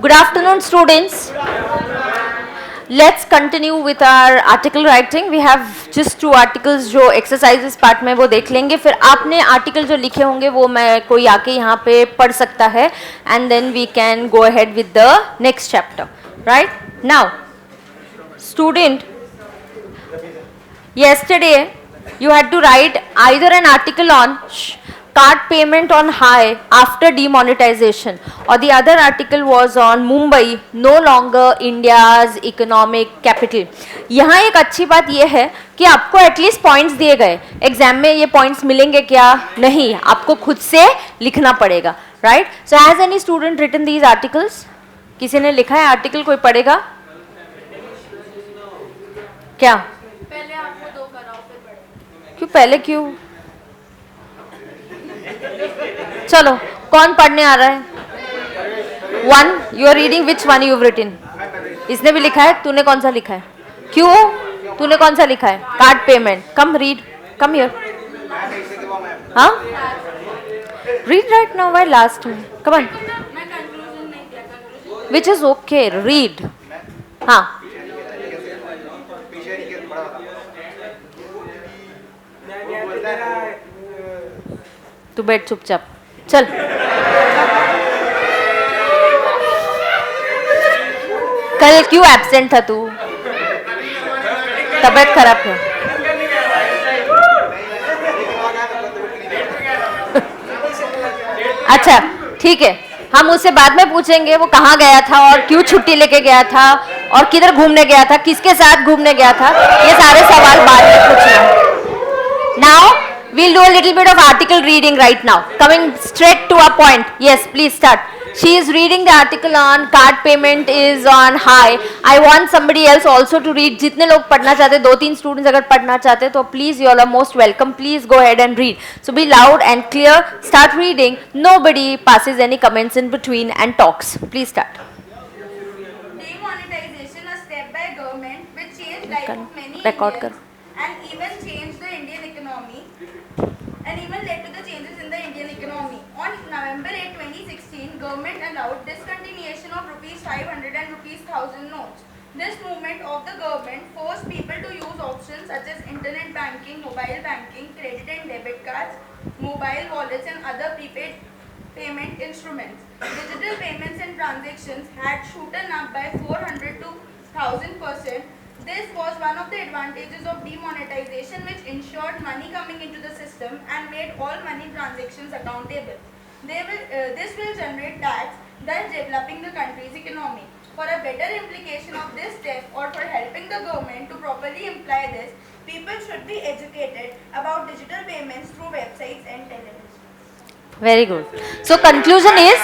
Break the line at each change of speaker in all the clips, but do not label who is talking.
Good afternoon, students. Let's continue with our article writing. We have just 2 articles जो exercises part में वो देख लेंगे. फिर आपने article जो लिखे होंगे वो मैं कोई आके यहाँ पे पढ़ सकता है. And then we can go ahead with the next chapter. Right? Now, student, yesterday you had to write either an article on card payment on high after demonetization, or the other article was on Mumbai no longer India's economic capital. यहाँ एक अच्छी बात ये है कि आपको at least points दिए गए. एग्जाम में ये पॉइंट्स मिलेंगे क्या? नहीं, आपको खुद से लिखना पड़ेगा. Right? So has any student written these articles? किसी ने लिखा है आर्टिकल? कोई पढ़ेगा क्या?
पहले आपको 2 कराओ फिर पढ़ो.
क्यों पहले क्यों? चलो, कौन पढ़ने आ रहा है? 1 you are reading. Which one you written? इसने भी लिखा है. तूने कौन सा लिखा है? क्यों? तूने कौन सा लिखा है? Card payment. Come read. Come here. हाँ, read right now. Why last में? Come on.
मैं कंक्लूजन नहीं दिया. Conclusion
which is okay. Read. हाँ, तू बैठ चुपचाप. चल. कल क्यों एब्सेंट था तू? तबीयत खराब है. अच्छा, ठीक है. हम उससे बाद में पूछेंगे वो कहाँ गया था और क्यों छुट्टी लेके गया था और किधर घूमने गया था, किसके साथ घूमने गया था. ये सारे सवाल बाद में पूछना. Now we'll do a little bit of article reading right now. Coming straight to our point. Yes, please start. She is reading the article on card payment is on high. I want somebody else also to read. जितने लोग पढ़ना चाहते, 2-3 students अगर पढ़ना चाहते तो please, you all are most welcome. Please go ahead and read. So be loud and clear. Start reading. Nobody passes any comments in between and talks. Please start.
demonetization, a step by government which changed life of many
Record
Indians and even changed the Indian economy and even led to the changes in the Indian economy. On November 8, 2016, government allowed discontinuation of rupees 500 and rupees 1000 notes. This movement of the government forced people to use options such as internet banking, mobile banking, credit and debit cards, mobile wallets and other prepaid payment instruments. Digital payments and transactions had shooten up by 400 to 1000%. This was one of the advantages of demonetization, which ensured money coming into the system and made all money transactions accountable. This will generate tax, thus developing the country's economy. For a better implication of this step or for helping the government to properly imply this, people should be educated about digital payments through websites and television.
Very good. So conclusion is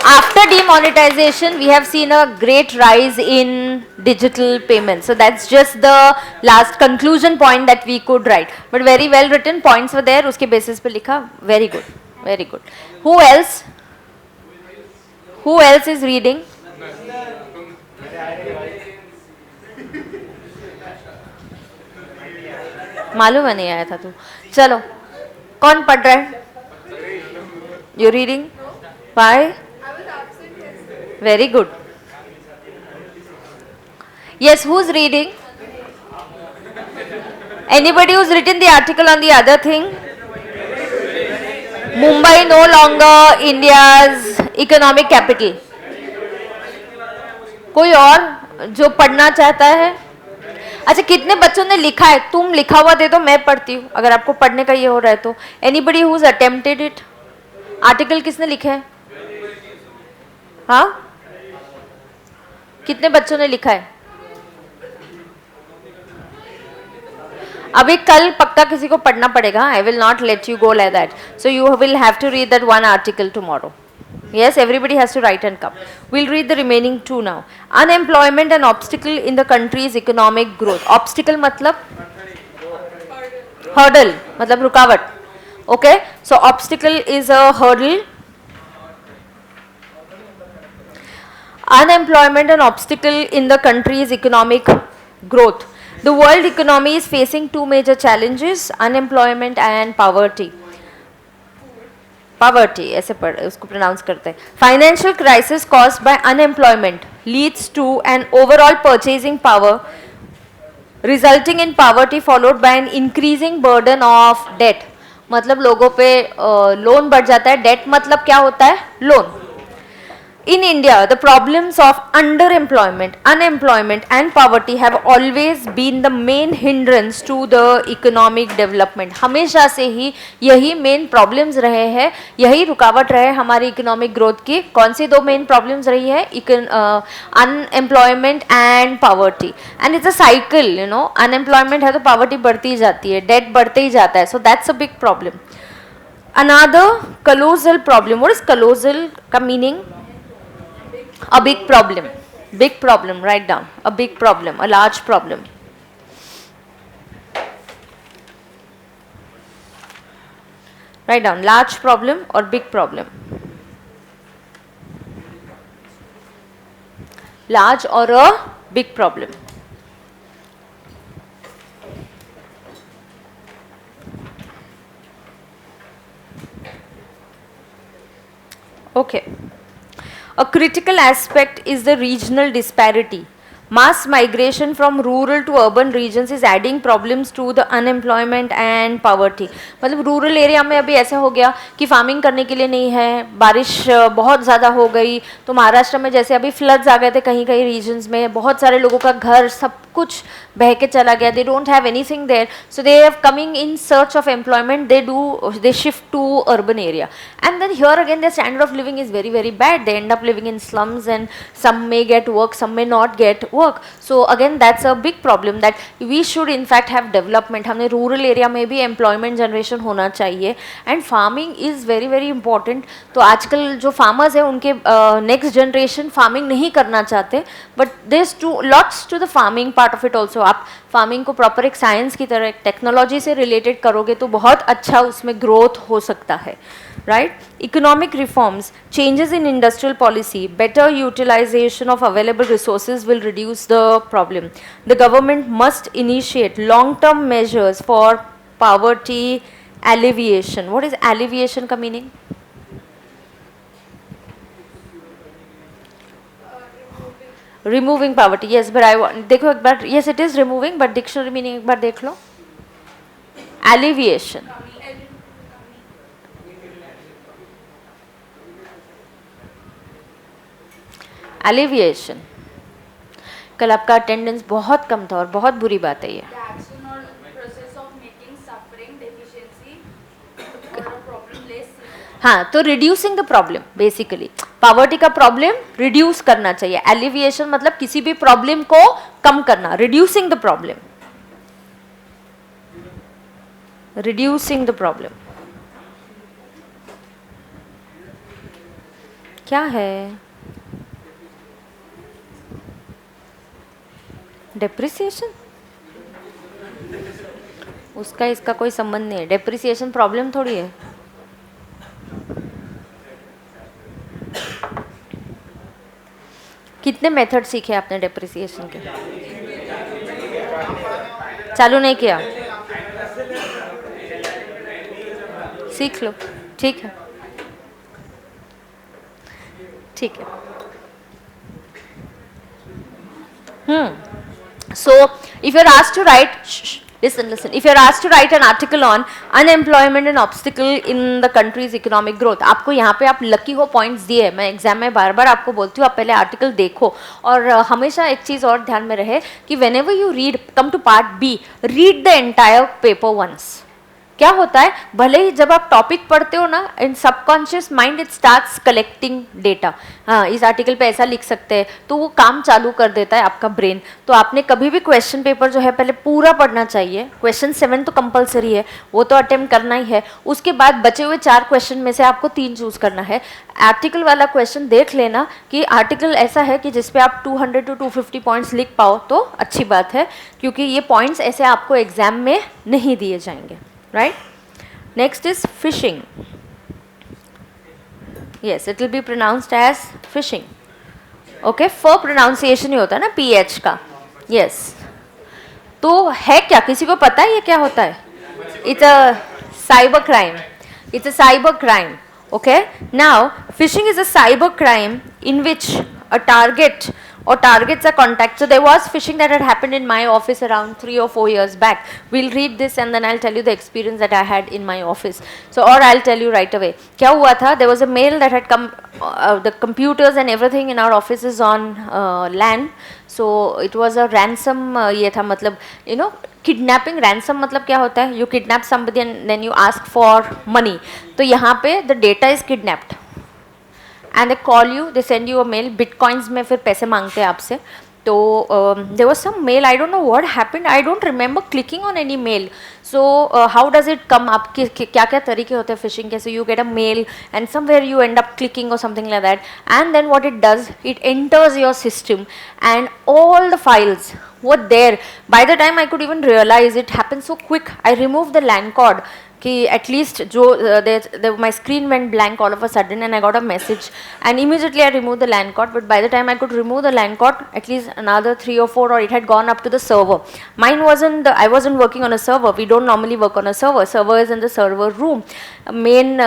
after demonetization we have seen a great rise in digital payments. So that's just the last conclusion point that we could write. But very well written, points were there. उसके basis पे लिखा. Very good. Very good. Who else? Who else is reading? मालूम है नहीं आया था तू. चलो, कौन पढ़ रहा है? You reading? Why?
I was absent yesterday.
Very good. Yes, who's reading? Anybody who's written the article on the other thing? Mumbai no longer India's economic capital. कोई और जो पढ़ना चाहता है? अच्छा, कितने बच्चों ने लिखा है? तुम लिखा हुआ दे दो, मैं पढ़ती हूँ. अगर आपको पढ़ने का ये हो रहा है तो. Anybody who's attempted it? Article किसने लिखा है? हाँ, कितने बच्चों ने लिखा है? अभी कल पक्का किसी को पढ़ना पड़ेगा. I will not let you go like that. So you will have to read that 1 article tomorrow. Yes, everybody has to write and come. We'll read the remaining 2 now. Unemployment an obstacle in the country's economic growth. Obstacle मतलब hurdle, मतलब रुकावट. Okay, so obstacle is a hurdle. Unemployment an obstacle in the country's economic growth. The world economy is facing 2 major challenges: unemployment and poverty. Poverty ऐसे उसको pronounce करते हैं. Financial crisis caused by unemployment leads to an overall purchasing power resulting in poverty followed by an increasing burden of debt. मतलब लोगों पे loan बढ़ जाता है. डेट मतलब क्या होता है? Loan. In India, the problems of underemployment, unemployment and poverty have always been the main hindrance to the economic development. हमेशा से ही यही मेन प्रॉब्लम्स रहे हैं, यही रुकावट रहे हमारी इकोनॉमिक ग्रोथ की. कौन सी दो मेन प्रॉब्लम्स रही है? Unemployment and poverty. And it's a cycle, you know. Unemployment है तो पॉवर्टी बढ़ती ही जाती है, डेट बढ़ते ही जाता है. So that's a big problem. Another colossal problem. What is colossal का मीनिंग? A big problem. Big problem, write down. A big problem, a large problem. Write down large problem or big problem. Large or a big problem. Okay. A critical aspect is the regional disparity. Mass migration from rural to urban regions is adding problems to the unemployment and poverty. मतलब rural area में अभी ऐसा हो गया कि farming करने के लिए नहीं है, बारिश बहुत ज़्यादा हो गई, तो महाराष्ट्र में जैसे अभी फ्लड्स आ गए थे कहीं कहीं रीजन्स में, बहुत सारे लोगों का घर सब कुछ बह के चला गया. They don't have anything there, so they have coming in search of employment. They shift to urban area, and then here again their standard of living is very very bad. They end up living in slums, and some may get work, some may not get work. So again that's a big problem that we should in fact have development. हमने rural area में भी employment generation होना चाहिए, and farming is very very important. तो आजकल जो farmers हैं उनके नेक्स्ट जनरेशन फार्मिंग नहीं करना चाहते, but there to lots to the farming part of it also. आप फार्मिंग को प्रॉपर एक साइंस की तरह, एक टेक्नोलॉजी से रिलेटेड करोगे तो बहुत अच्छा उसमें ग्रोथ हो सकता है. Right? Economic reforms, changes in industrial policy, better utilization of available resources will reduce the problem. The government must initiate long-term measures for poverty alleviation. What is alleviation ka meaning? Removing poverty. Yes, but I want, देखो एक बार, yes it is removing, but dictionary meaning एक बार देख लो. Alleviation. Alleviation. कल आपका attendance बहुत कम था और बहुत बुरी बात है ये. हाँ, तो reducing the problem basically. Poverty का प्रॉब्लम रिड्यूस करना चाहिए. एलिविएशन मतलब किसी भी प्रॉब्लम को कम करना. Reducing the problem. Reducing the problem क्या है? डेप्रिसिएशन. उसका इसका कोई संबंध नहीं है. डेप्रिसिएशन प्रॉब्लम थोड़ी है. कितने मेथड सीखे आपने डेप्रिसिएशन के? चालू नहीं किया? सीख लो. ठीक है, ठीक है. So if you're asked to write, listen, if you're asked to write an article on unemployment and obstacle in the country's economic growth, आपको यहाँ पे आप लकी हो पॉइंट्स दिए. मैं एग्जाम में बार बार आपको बोलती हूँ आप पहले आर्टिकल देखो, और हमेशा एक चीज़ और ध्यान में रहे कि whenever you read, come to part B, read the entire paper once. क्या होता है, भले ही जब आप टॉपिक पढ़ते हो ना, in subconscious mind it starts collecting data. हाँ, इस आर्टिकल पे ऐसा लिख सकते हैं, तो वो काम चालू कर देता है आपका ब्रेन. तो आपने कभी भी क्वेश्चन पेपर जो है पहले पूरा पढ़ना चाहिए. क्वेश्चन 7 तो कंपलसरी है, वो तो अटेम्प्ट करना ही है. उसके बाद बचे हुए 4 क्वेश्चन में से आपको 3 चूज करना है. आर्टिकल वाला क्वेश्चन देख लेना कि आर्टिकल ऐसा है कि जिसपे आप 200 to 250 पॉइंट्स लिख पाओ तो अच्छी बात है, क्योंकि ये पॉइंट्स ऐसे आपको एग्जाम में नहीं दिए जाएंगे. Right? Next is fishing. Yes, it will be pronounced as fishing. Okay, for pronunciation ही होता है ना PH का. Yes. तो है क्या, किसी को पता है ये क्या होता है? It's a cyber crime. It's a cyber crime. Okay, now phishing is a cyber crime in which a target or targets are contacted. So there was phishing that had happened in my office around 3 or 4 years back. We'll read this and then I'll tell you the experience that I had in my office. So or I'll tell you right away. क्या हुआ था? There was a mail that had come. The computers and everything in our office is on LAN. So it was a ransom. ये था मतलब you know kidnapping ransom मतलब क्या होता है? You kidnap somebody and then you ask for money. तो यहाँ पे the data is kidnapped and they call you, they send you a mail. Bitcoins में फिर पैसे मांगते हैं आपसे. तो there was some mail, I don't know what happened, I don't remember clicking on any mail. So how does it come? आपके क्या क्या तरीके होते हैं फिशिंग के? So you get a mail and somewhere you end up clicking or something like that, and then what it does, it enters your system and all the files were there. By the time I could even realize, it happened so quick. I removed the LAN cord कि at least जो my screen went blank all of a sudden and I got a message and immediately I removed the LAN cord. But by the time I could remove the LAN cord, at least another 3 or 4 or it had gone up to the server. Mine wasn't, I wasn't working on a server. We don't normally work on a server. Server is in the server room, a main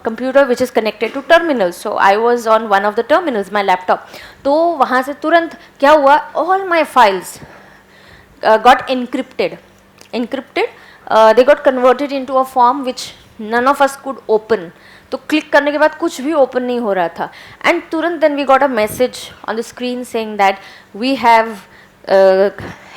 computer which is connected to terminals. So I was on one of the terminals, my laptop. तो वहाँ से तुरंत क्या हुआ, all my files got encrypted. They got converted into a form which none of us could open. तो click करने के बाद कुछ भी ओपन नहीं हो रहा था. एंड तुरंत then we got a message on the screen saying that we have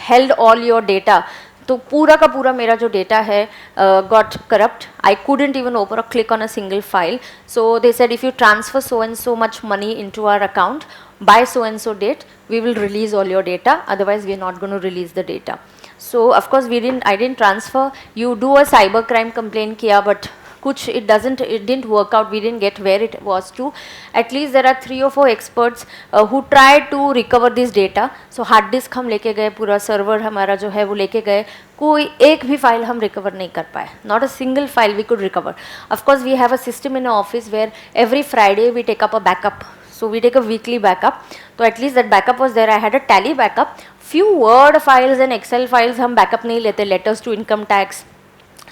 held all your data. तो पूरा का पूरा मेरा जो डेटा है got corrupt. I couldn't even open or click on a single file. So they said if you transfer so and so much money into our account by so and so date, we will release all your data, otherwise we are not going to release the data. So of course I didn't transfer. You do a cyber crime complaint किया, but कुछ it didn't work out. We didn't get where it was to. At least there are 3 or 4 experts who tried to recover this data. So hard disk हम लेके गए, पूरा server हमारा जो है वो लेके गए, कोई एक भी फाइल हम रिकवर नहीं कर पाए. Not a single file we could recover. Of course we have a system in our office where every Friday we take up a backup. So we take a weekly backup. So at least that backup was there. I had a tally backup. Few word files and Excel files हम backup नहीं लेते. Letters to income tax,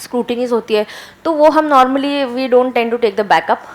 scrutinies होती है, तो वो हम normally we don't tend to take the backup.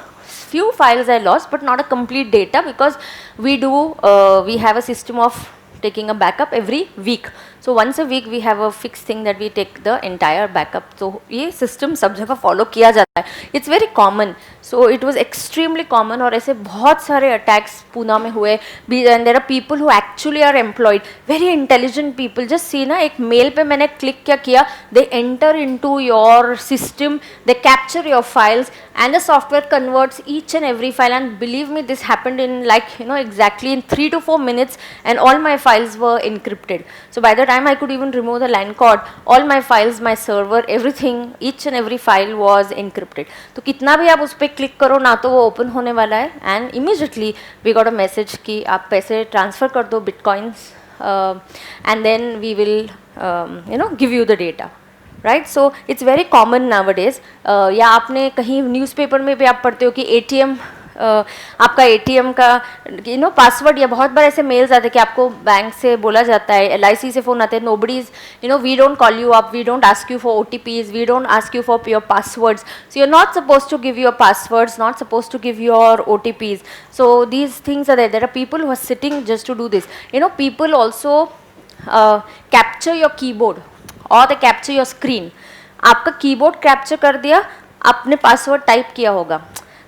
Few files I lost, but not a complete data, because we have a system of taking a backup every week. So once a week we have a fixed thing that we take the entire backup. So ये system सब जगह follow किया जाता है. It's very common. So it was extremely common. और ऐसे बहुत सारे attacks पूना में हुए. And there are people who actually are employed, very intelligent people. Just see ना, एक mail पे मैंने click क्या किया, they enter into your system, they capture your files, and the software converts each and every file. And believe me, this happened in exactly in 3 to 4 minutes, and all my files were encrypted. So by the time I could even remove the LAN cord, all my files, my server, everything, each and every file was encrypted. तो कितना भी आप उस पर click करो ना तो वो ओपन होने वाला है. And immediately we got a message कि आप पैसे ट्रांसफ़र कर दो bitcoins, and then we will give you the data. Right. So it's very common nowadays. या आपने कहीं न्यूज़पेपर में भी आप पढ़ते हो कि ATM आपका ATM का पासवर्ड, या बहुत बार ऐसे मेल्स आते हैं कि आपको बैंक से बोला जाता है, LIC से फ़ोन आते हैं, nobody is we don't call you up, we don't ask you for OTPs, we don't ask you for your passwords. So you are not suppose to give your passwords, not suppose to give your OTPs. So these things are there are people who are sitting just to do this. People also capture your keyboard और they capture your screen. आपका keyboard capture कर दिया, आपने password type किया होगा.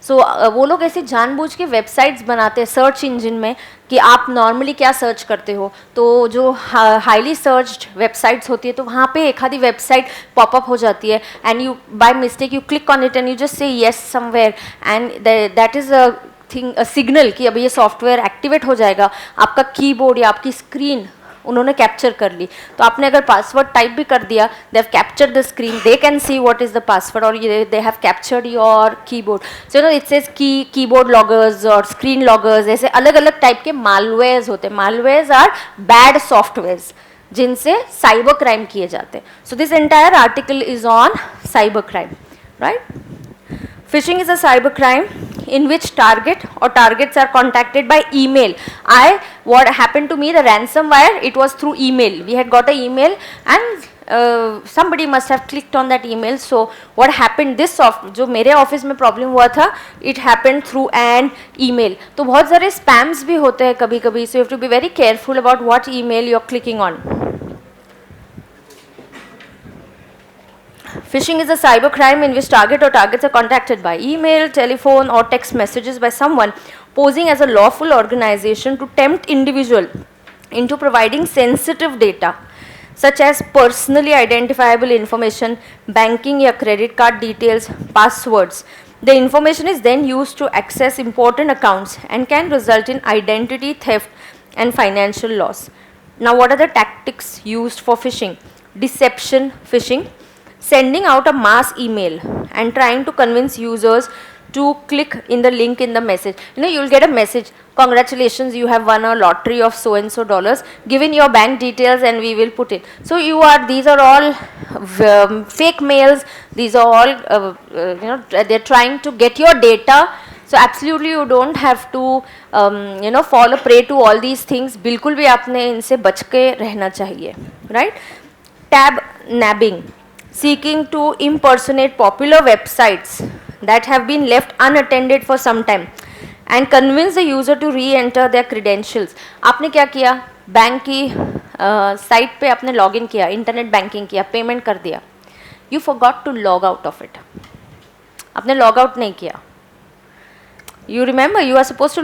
सो वो लोग ऐसे जानबूझ के वेबसाइट्स बनाते हैं सर्च इंजन में कि आप नॉर्मली क्या सर्च करते हो. तो जो हाईली सर्च्ड वेबसाइट्स होती है तो वहाँ पे एक आधी वेबसाइट पॉपअप हो जाती है, and you by mistake you click on it and you just say yes somewhere, and that is a signal कि अभी ये सॉफ्टवेयर एक्टिवेट हो जाएगा. आपका कीबोर्ड या आपकी स्क्रीन उन्होंने कैप्चर कर ली. तो आपने अगर पासवर्ड टाइप भी कर दिया, they have captured the screen, they can see what is the password, और they have captured your keyboard. So it says keyboard loggers और स्क्रीन लॉगर्स, ऐसे अलग अलग टाइप के मालवेयर्स होते हैं. मालवेयर्स आर बैड सॉफ्टवेयर्स जिनसे साइबर क्राइम किए जाते हैं. So this entire article is on cyber crime. Right. Phishing is a cyber crime in which targets are contacted by email. What happened to me, the ransomware, it was through email. We had got an email, and somebody must have clicked on that email. So what happened, this जो मेरे office में problem हुआ था, it happened through an email. तो बहुत सारे spams भी होते हैं कभी कभी, so you have to be very careful about what email you're clicking on. Phishing is a cybercrime in which target or targets are contacted by email, telephone or text messages by someone posing as a lawful organization to tempt individual into providing sensitive data such as personally identifiable information, banking or credit card details, passwords. The information is then used to access important accounts and can result in identity theft and financial loss. Now, what are the tactics used for phishing? Deception phishing, sending out a mass email and trying to convince users to click in the link in the message. You know, you'll get a message, congratulations, you have won a lottery of so and so dollars, give in your bank details and we will put it. So these are all fake mails, these are all they're trying to get your data. So absolutely you don't have to fall a prey to all these things. बिल्कुल भी आपने इनसे बच के रहना चाहिए, right? Tab nabbing, seeking to impersonate popular websites that have been left unattended for some time and convince the user to re-enter their credentials. आपने क्या किया, बैंक की साइट पे आपने लॉगिन किया, इंटरनेट बैंकिंग किया, पेमेंट कर दिया, you forgot to log out of it. आपने लॉग आउट नहीं किया. You remember you are supposed to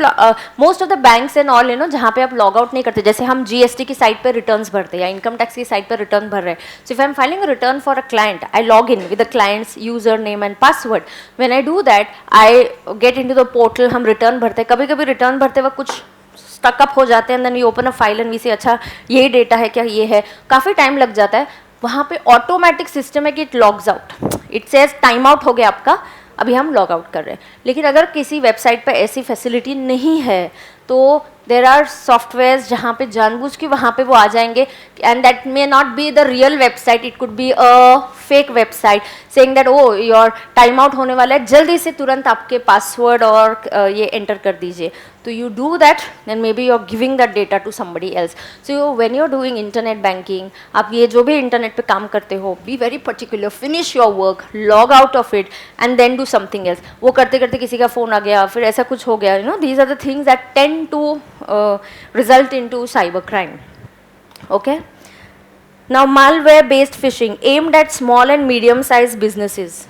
most of the banks and all, जहाँ पे आप लॉग आउट नहीं करते, जैसे हम GST की साइट पे रिटर्न्स भरते हैं या इनकम टैक्स की साइट पे रिटर्न भर रहे हैं. So if I am filing a return for a client, I log in with the client's username and password. When I do that, I get into the portal. हम return भरते हैं, कभी कभी return भरते वक्त कुछ स्टक अप हो जाते हैं, and then we open a file and we say अच्छा ये डेटा है क्या, ये है, काफ़ी टाइम लग जाता है. वहाँ पे ऑटोमेटिक सिस्टम है कि it logs out, it says time out हो गया आपका, अभी हम लॉग आउट कर रहे हैं. लेकिन अगर किसी वेबसाइट पे ऐसी फैसिलिटी नहीं है तो देर आर सॉफ्टवेयर्स जहाँ पे जानबूझ के वहाँ पे वो आ जाएंगे, and that may not be the real website, it could be a fake website saying that oh your time out होने वाला है, जल्दी से तुरंत आपके पासवर्ड और ये एंटर कर दीजिए. तो you do that, then may be you are giving that data to somebody else. So when you are doing internet banking, आप ये जो भी इंटरनेट पे काम करते हो, be very particular, finish your work, log out of it and then do something else. वो करते करते किसी का फ़ोन आ गया, फिर ऐसा कुछ हो गया, these are the things that tend to result into cybercrime. Okay. Now, malware-based phishing aimed at small and medium-sized businesses,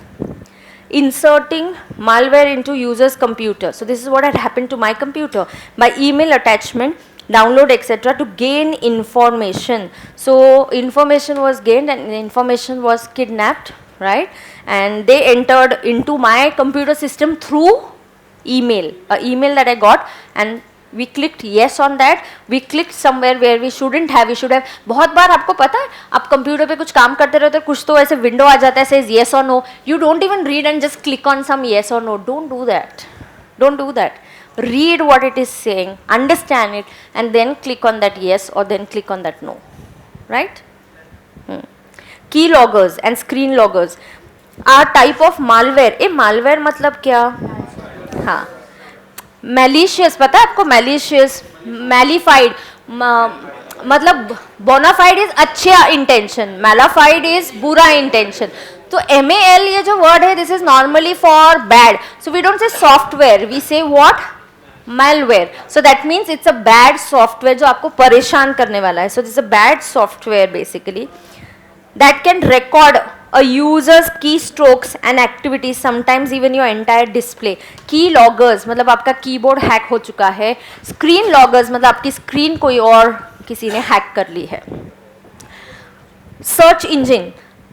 inserting malware into users' computer. So this is what had happened to my computer by email attachment, download, etc. to gain information. So information was gained and the information was kidnapped, right? And they entered into my computer system through email, an email that I got, and we clicked yes on that. We clicked somewhere where we shouldn't have. We should have. बहुत बार आपको पता है, आप computer पे कुछ काम करते रहते हो, कुछ तो ऐसे विंडो आ जाता है, says yes or no. You don't even read and just click on some yes or no. Don't do that. Don't do that. Read what it is saying, understand it, and then click on that yes or then click on that no. Right? Key loggers and screen loggers are type of malware. A malware मतलब क्या? हाँ, malicious, पता है आपको malicious, malified, मतलब bonafide is अच्छा intention, malafide is बुरा intention. तो MAL ये जो वर्ड है, this is normally for bad. So we don't say software, we say what, malware. So that means it's a bad software जो आपको परेशान करने वाला है. So this is a bad software basically that can record a user's keystrokes and activities, sometimes even your entire display. Key loggers मतलब आपका keyboard hack हो चुका है. स्क्रीन लॉगर्स मतलब आपकी स्क्रीन कोई और किसी ने हैक कर ली है. Search engine,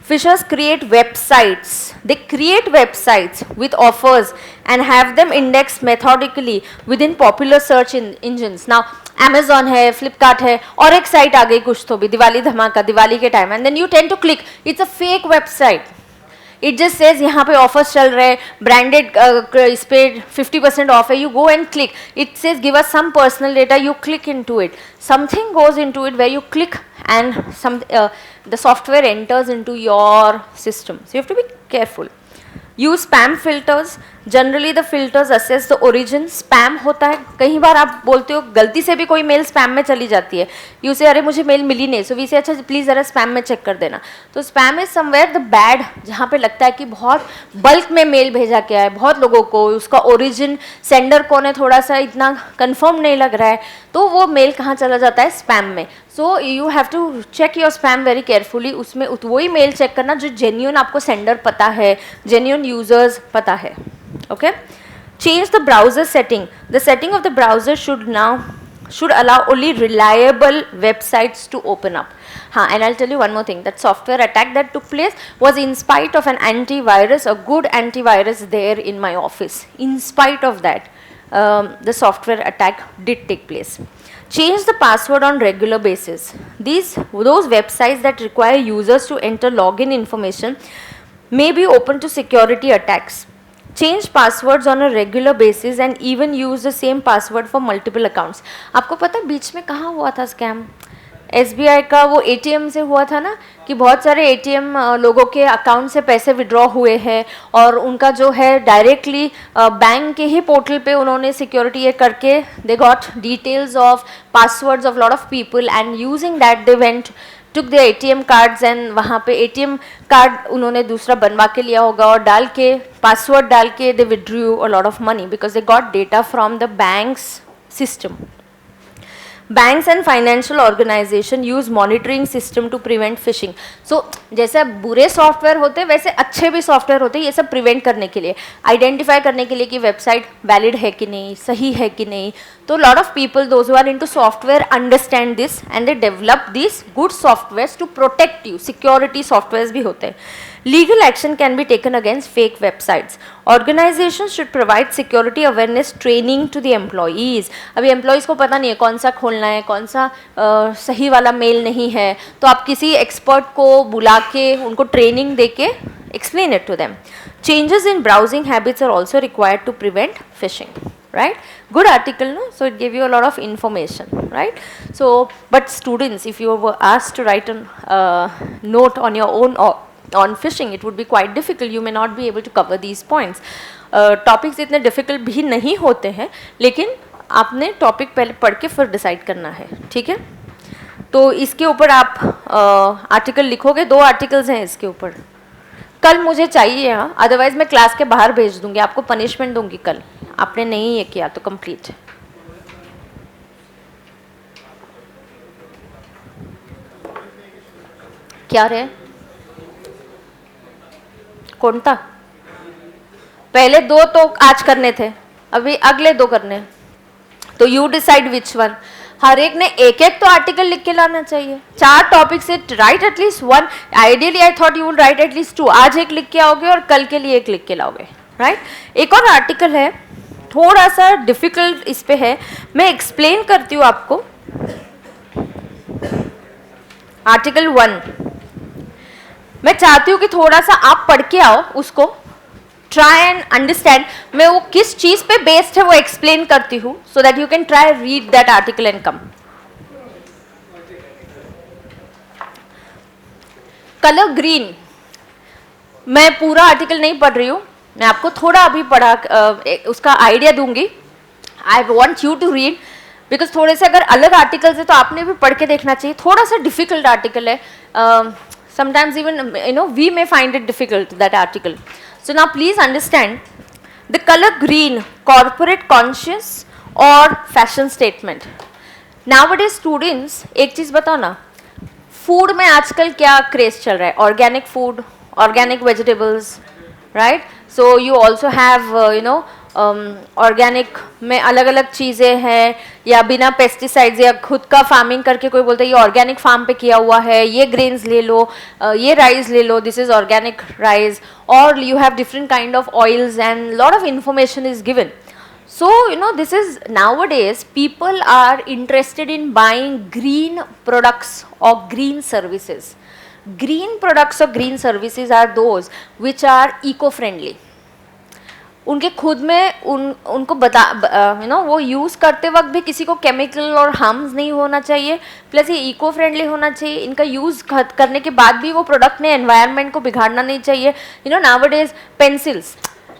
Phishers create websites. They create websites with offers and have them indexed methodically within popular search engines. Now, Amazon है, Flipkart है, और एक साइट आ गई कुछ तो भी, दिवाली धमाका, दिवाली के time, and then you tend to click. It's a fake website. It just says यहाँ पे offers चल रहे, branded इस पे 50% off है, you go and click. It says give us some personal data, you click into it. Something goes into it where you click and the software enters into your system. So you have to be careful. Use spam filters, generally the filters assess the origin. Spam होता है, कई बार आप बोलते हो गलती से भी कोई मेल स्पैम में चली जाती है, यू से अरे मुझे मेल मिली नहीं, सो वी से अच्छा प्लीज जरा स्पैम में चेक कर देना. तो spam is somewhere the bad, जहाँ पे लगता है कि बहुत बल्क में मेल भेजा गया है बहुत लोगों को, उसका ओरिजिन सेंडर कौन है थोड़ा सा इतना कंफर्म नहीं लग रहा है, तो वो मेल कहाँ चला जाता है, स्पैम में. So you have to check your spam very carefully. उसमें वही मेल चेक करना जो जेन्यून आपको सेंडर पता है, जेन्यून यूजर्स पता है. Okay. Change the browser setting. The setting of the browser should allow only reliable websites to open up. And I'll tell you one more thing, that software attack that took place was in spite of an antivirus, a good antivirus there in my office. In spite of that, the software attack did take place. Change the password on regular basis. Those websites that require users to enter login information may be open to security attacks. Change passwords on a regular basis and even use the same password for multiple accounts. आपको पता है बीच में कहाँ हुआ था scam? SBI का वो ATM से हुआ था ना, कि बहुत सारे ATM लोगों के अकाउंट से पैसे विड्रॉ हुए हैं और उनका जो है डायरेक्टली बैंक के ही पोर्टल पे उन्होंने सिक्योरिटी ये करके they got details of passwords of lot of people and using that they went took the ATM cards and वहाँ पे ATM कार्ड उन्होंने दूसरा बनवा के लिया होगा और डाल के पासवर्ड डाल के they withdrew a lot of money because they got data from the banks system. Banks and financial organization use monitoring system to prevent phishing. So जैसे बुरे सॉफ्टवेयर होते हैं वैसे अच्छे भी सॉफ्टवेयर होते हैं ये सब प्रिवेंट करने के लिए, आइडेंटिफाई करने के लिए कि वेबसाइट वैलिड है कि नहीं, सही है कि नहीं. तो lot of people those who are into software understand this and they develop this good software to protect you. Security software भी होते हैं. Legal action can be taken against fake websites. Organizations should provide security awareness training to the employees. अभी employees को पता नहीं है कौन सा खोलना है, कौन सा सही वाला मेल नहीं है, तो आप किसी एक्सपर्ट को बुला के उनको ट्रेनिंग दे के explain it to them. Changes in browsing habits are also required to prevent phishing. Right? Good article, no? So it gave you a lot of information, right? So, but students, if you were asked to write a note on your own on phishing, it would be quite difficult. You may not be able to cover these points. Topics इतने difficult भी नहीं होते हैं, लेकिन आपने topic पहले पढ़ के फिर डिसाइड करना है. ठीक है, तो इसके ऊपर आप आर्टिकल लिखोगे. 2 आर्टिकल्स हैं इसके ऊपर. कल मुझे चाहिए यहाँ, अदरवाइज मैं क्लास के बाहर भेज दूंगी, आपको पनिशमेंट दूंगी कल आपने नहीं ये किया तो. कंप्लीट क्या रहे कौनता? पहले 2 तो आज करने थे, अभी अगले 2 करने. तो यू डिसाइड विच वन. हर एक ने एक तो आर्टिकल लिख के लाना चाहिए. 4 टॉपिक से right at least 1. Ideally I thought you will write at least 2. आज एक लिख के आओगे और कल के लिए एक लिख के लाओगे. राइट. एक और आर्टिकल है, थोड़ा सा डिफिकल्ट इस पे है, मैं एक्सप्लेन करती हूँ आपको. आर्टिकल 1 मैं चाहती हूँ कि थोड़ा सा आप पढ़ के आओ उसको, ट्राई एंड अंडरस्टैंड. मैं वो किस चीज पे बेस्ड है वो एक्सप्लेन करती हूँ, so that you can try read that article and come. Colour green, मैं पूरा आर्टिकल नहीं पढ़ रही हूँ, मैं आपको थोड़ा अभी पढ़ा उसका आइडिया दूंगी. I want you to read because थोड़े से अगर अलग आर्टिकल्स है तो आपने भी पढ़ के देखना चाहिए. थोड़ा सा डिफिकल्ट आर्टिकल है. Sometimes even we may find it difficult, that article. So now please understand the color green, corporate conscious or fashion statement. Nowadays students, एक चीज बताओ ना, फूड में आजकल क्या क्रेज चल रहा है? Organic food, organic vegetables, right? So you also have organic में अलग अलग चीज़ें हैं, या बिना पेस्टिसाइड्स या खुद का फार्मिंग करके कोई बोलता है ये ऑर्गेनिक फार्म पे किया हुआ है, ये ग्रेन्स ले लो, ये राइस ले लो, दिस इज़ ऑर्गेनिक राइस. और you have different kind of oils and lot of information is given. So this is nowadays people are interested in buying green products or green services. Green products or green services are those which are eco-friendly. उनके खुद में उनको बता वो use करते वक्त भी किसी को केमिकल और हार्म्स नहीं होना चाहिए, प्लस ये इको फ्रेंडली होना चाहिए। इनका यूज़ करने के बाद भी वो प्रोडक्ट ने एनवायरनमेंट को बिगाड़ना नहीं चाहिए। नाउअडेज पेंसिल्स,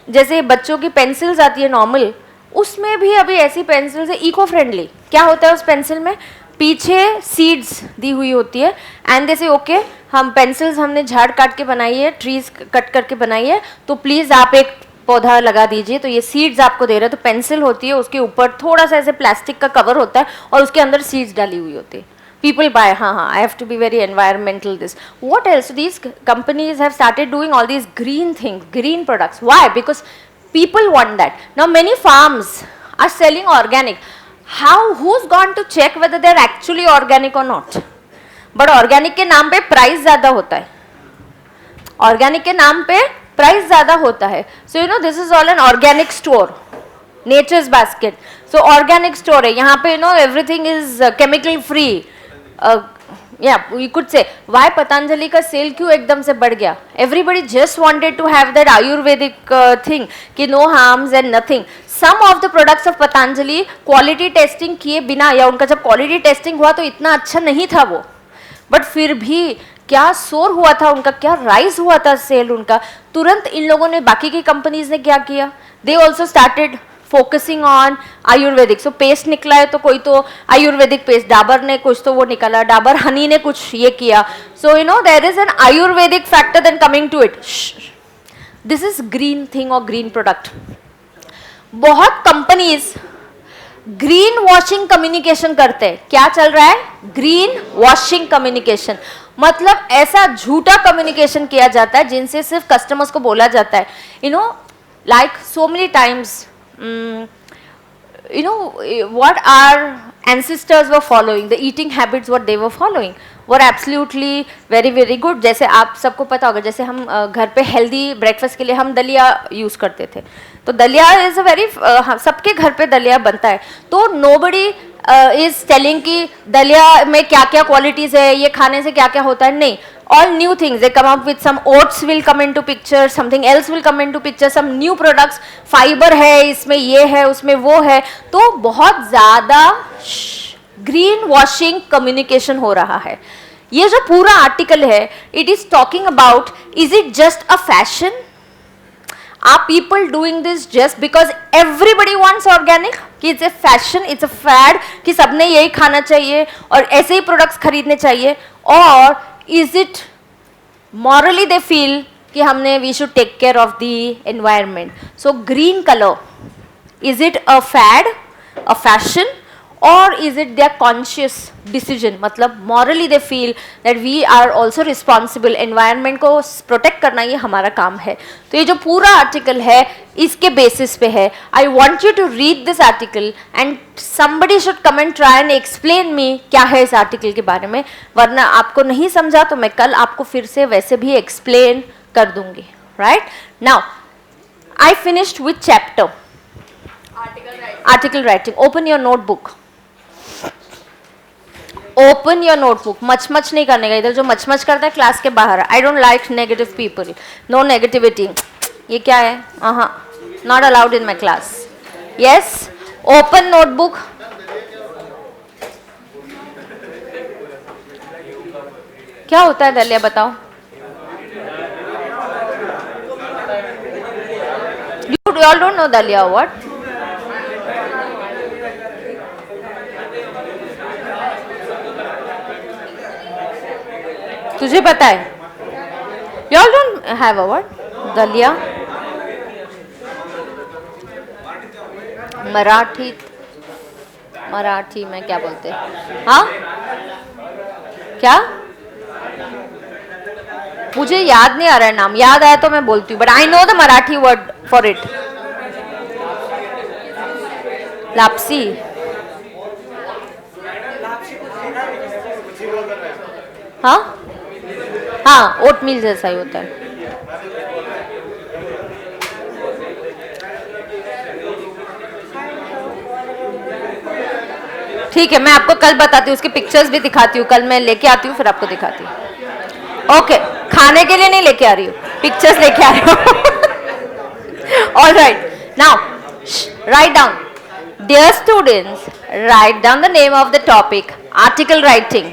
जैसे बच्चों की पेंसिल्स आती है नॉर्मल, उसमें भी अभी ऐसी पेंसिल्स है इको फ्रेंडली। क्या होता है उस पेंसिल में, पीछे सीड्स दी हुई होती है एंड जैसे ओके हम पेंसिल्स हमने झाड़ काट के बनाई है, ट्रीज कट करके बनाई है, तो प्लीज़ आप एक पौधा लगा दीजिए, तो ये सीड्स आपको दे रहे हैं। तो पेंसिल होती है, उसके ऊपर थोड़ा सा ऐसे प्लास्टिक का कवर होता है और उसके अंदर सीड्स डाली हुई होती है। People buy, I have to be very environmental this. What else? These companies have started doing all these green things, green products. Why? Because people want that. Now many farms are selling organic. Who's gone to check whether they're actually organic or not? But organic के नाम पे price ज़्यादा होता है, organic के नाम पे price ज़्यादा होता है। So this is all an organic store, Nature's Basket. So organic store है, यहाँ पे everything is chemical free. We could say why Patanjali का सेल क्यों एकदम से बढ़ गया? Everybody just wanted to have that ayurvedic thing कि no harms and nothing. Some of the products of Patanjali quality testing किए बिना, या उनका जब क्वालिटी टेस्टिंग हुआ तो इतना अच्छा नहीं था वो, बट फिर भी क्या सोर हुआ था उनका, क्या राइज हुआ था सेल उनका। तुरंत इन लोगों ने, बाकी की कंपनीज ने क्या किया, they also started focusing on Ayurvedic. So paste निकला है तो कोई तो आयुर्वेदिक पेस्ट, डाबर ने कुछ तो वो निकाला, डाबर हनी ने कुछ ये किया। So there is an Ayurvedic factor then coming to it. This is green thing और ग्रीन प्रोडक्ट। बहुत कंपनीज ग्रीन वॉशिंग कम्युनिकेशन करते हैं। क्या चल रहा है? ग्रीन वॉशिंग कम्युनिकेशन, मतलब ऐसा झूठा कम्युनिकेशन किया जाता है जिनसे सिर्फ कस्टमर्स को बोला जाता है like so many times what our ancestors were following, the eating habits what they were following were absolutely very very good। जैसे आप सबको पता होगा, जैसे हम घर पे हेल्दी ब्रेकफास्ट के लिए हम दलिया यूज़ करते थे, तो दलिया इज़ अ वेरी, सबके घर पे दलिया बनता है। तो नोबडी इज टेलिंग कि दलिया में क्या क्या क्वालिटीज़ है, ये खाने से क्या क्या होता है, नहीं। All new things, they come up with some oats will come into picture, something else will come into picture, some new products, fiber है इसमें, ये है उसमें वो है। तो बहुत ज़्यादा ग्रीन वॉशिंग कम्युनिकेशन हो रहा है। ये जो पूरा आर्टिकल है, it is talking about, is it just a fashion? Are people doing this just because everybody wants organic? कि it's a fashion, it's a fad कि सबने यही खाना चाहिए और ऐसे ही प्रोडक्ट्स खरीदने चाहिए? और is it morally they feel कि हमने we should take care of the environment? So green color, is it a fad, a fashion, or is it their conscious decision? मतलब morally they feel that we are also responsible, environment को protect करना ये हमारा काम है। तो ये जो पूरा आर्टिकल है इसके बेसिस पे है। I want you to read this article and somebody should come and try and explain me क्या है इस आर्टिकल के बारे में, वरना आपको नहीं समझा तो मैं कल आपको फिर से वैसे भी explain कर दूंगी। Right? Now, I finished with chapter. Article writing. Open your notebook. Open your notebook. Much नहीं करने का इधर, जो मच करता है क्लास के बाहर। I don't like negative people, no negativity. ये क्या है? Not allowed in my class. Yes, open notebook. क्या होता है दलिया, बताओ? You all don't know दलिया, what? तुझे पता है? You all don't have a word? दलिया? मराठी में क्या बोलते हैं? हाँ, क्या? मुझे याद नहीं आ रहा है नाम, याद आया तो मैं बोलती हूँ, but I know the Marathi word for it. Lapsi. हाँ हाँ, ओटमील जैसा ही होता है। ठीक है, मैं आपको कल बताती हूँ, उसकी पिक्चर्स भी दिखाती हूँ। कल मैं लेके आती हूँ, फिर आपको दिखाती हूँ। ओके, खाने के लिए नहीं लेके आ रही हूँ, पिक्चर्स लेके आ रही हूँ। All right. Now, write down. Dear students, write down the name of the topic. Article writing.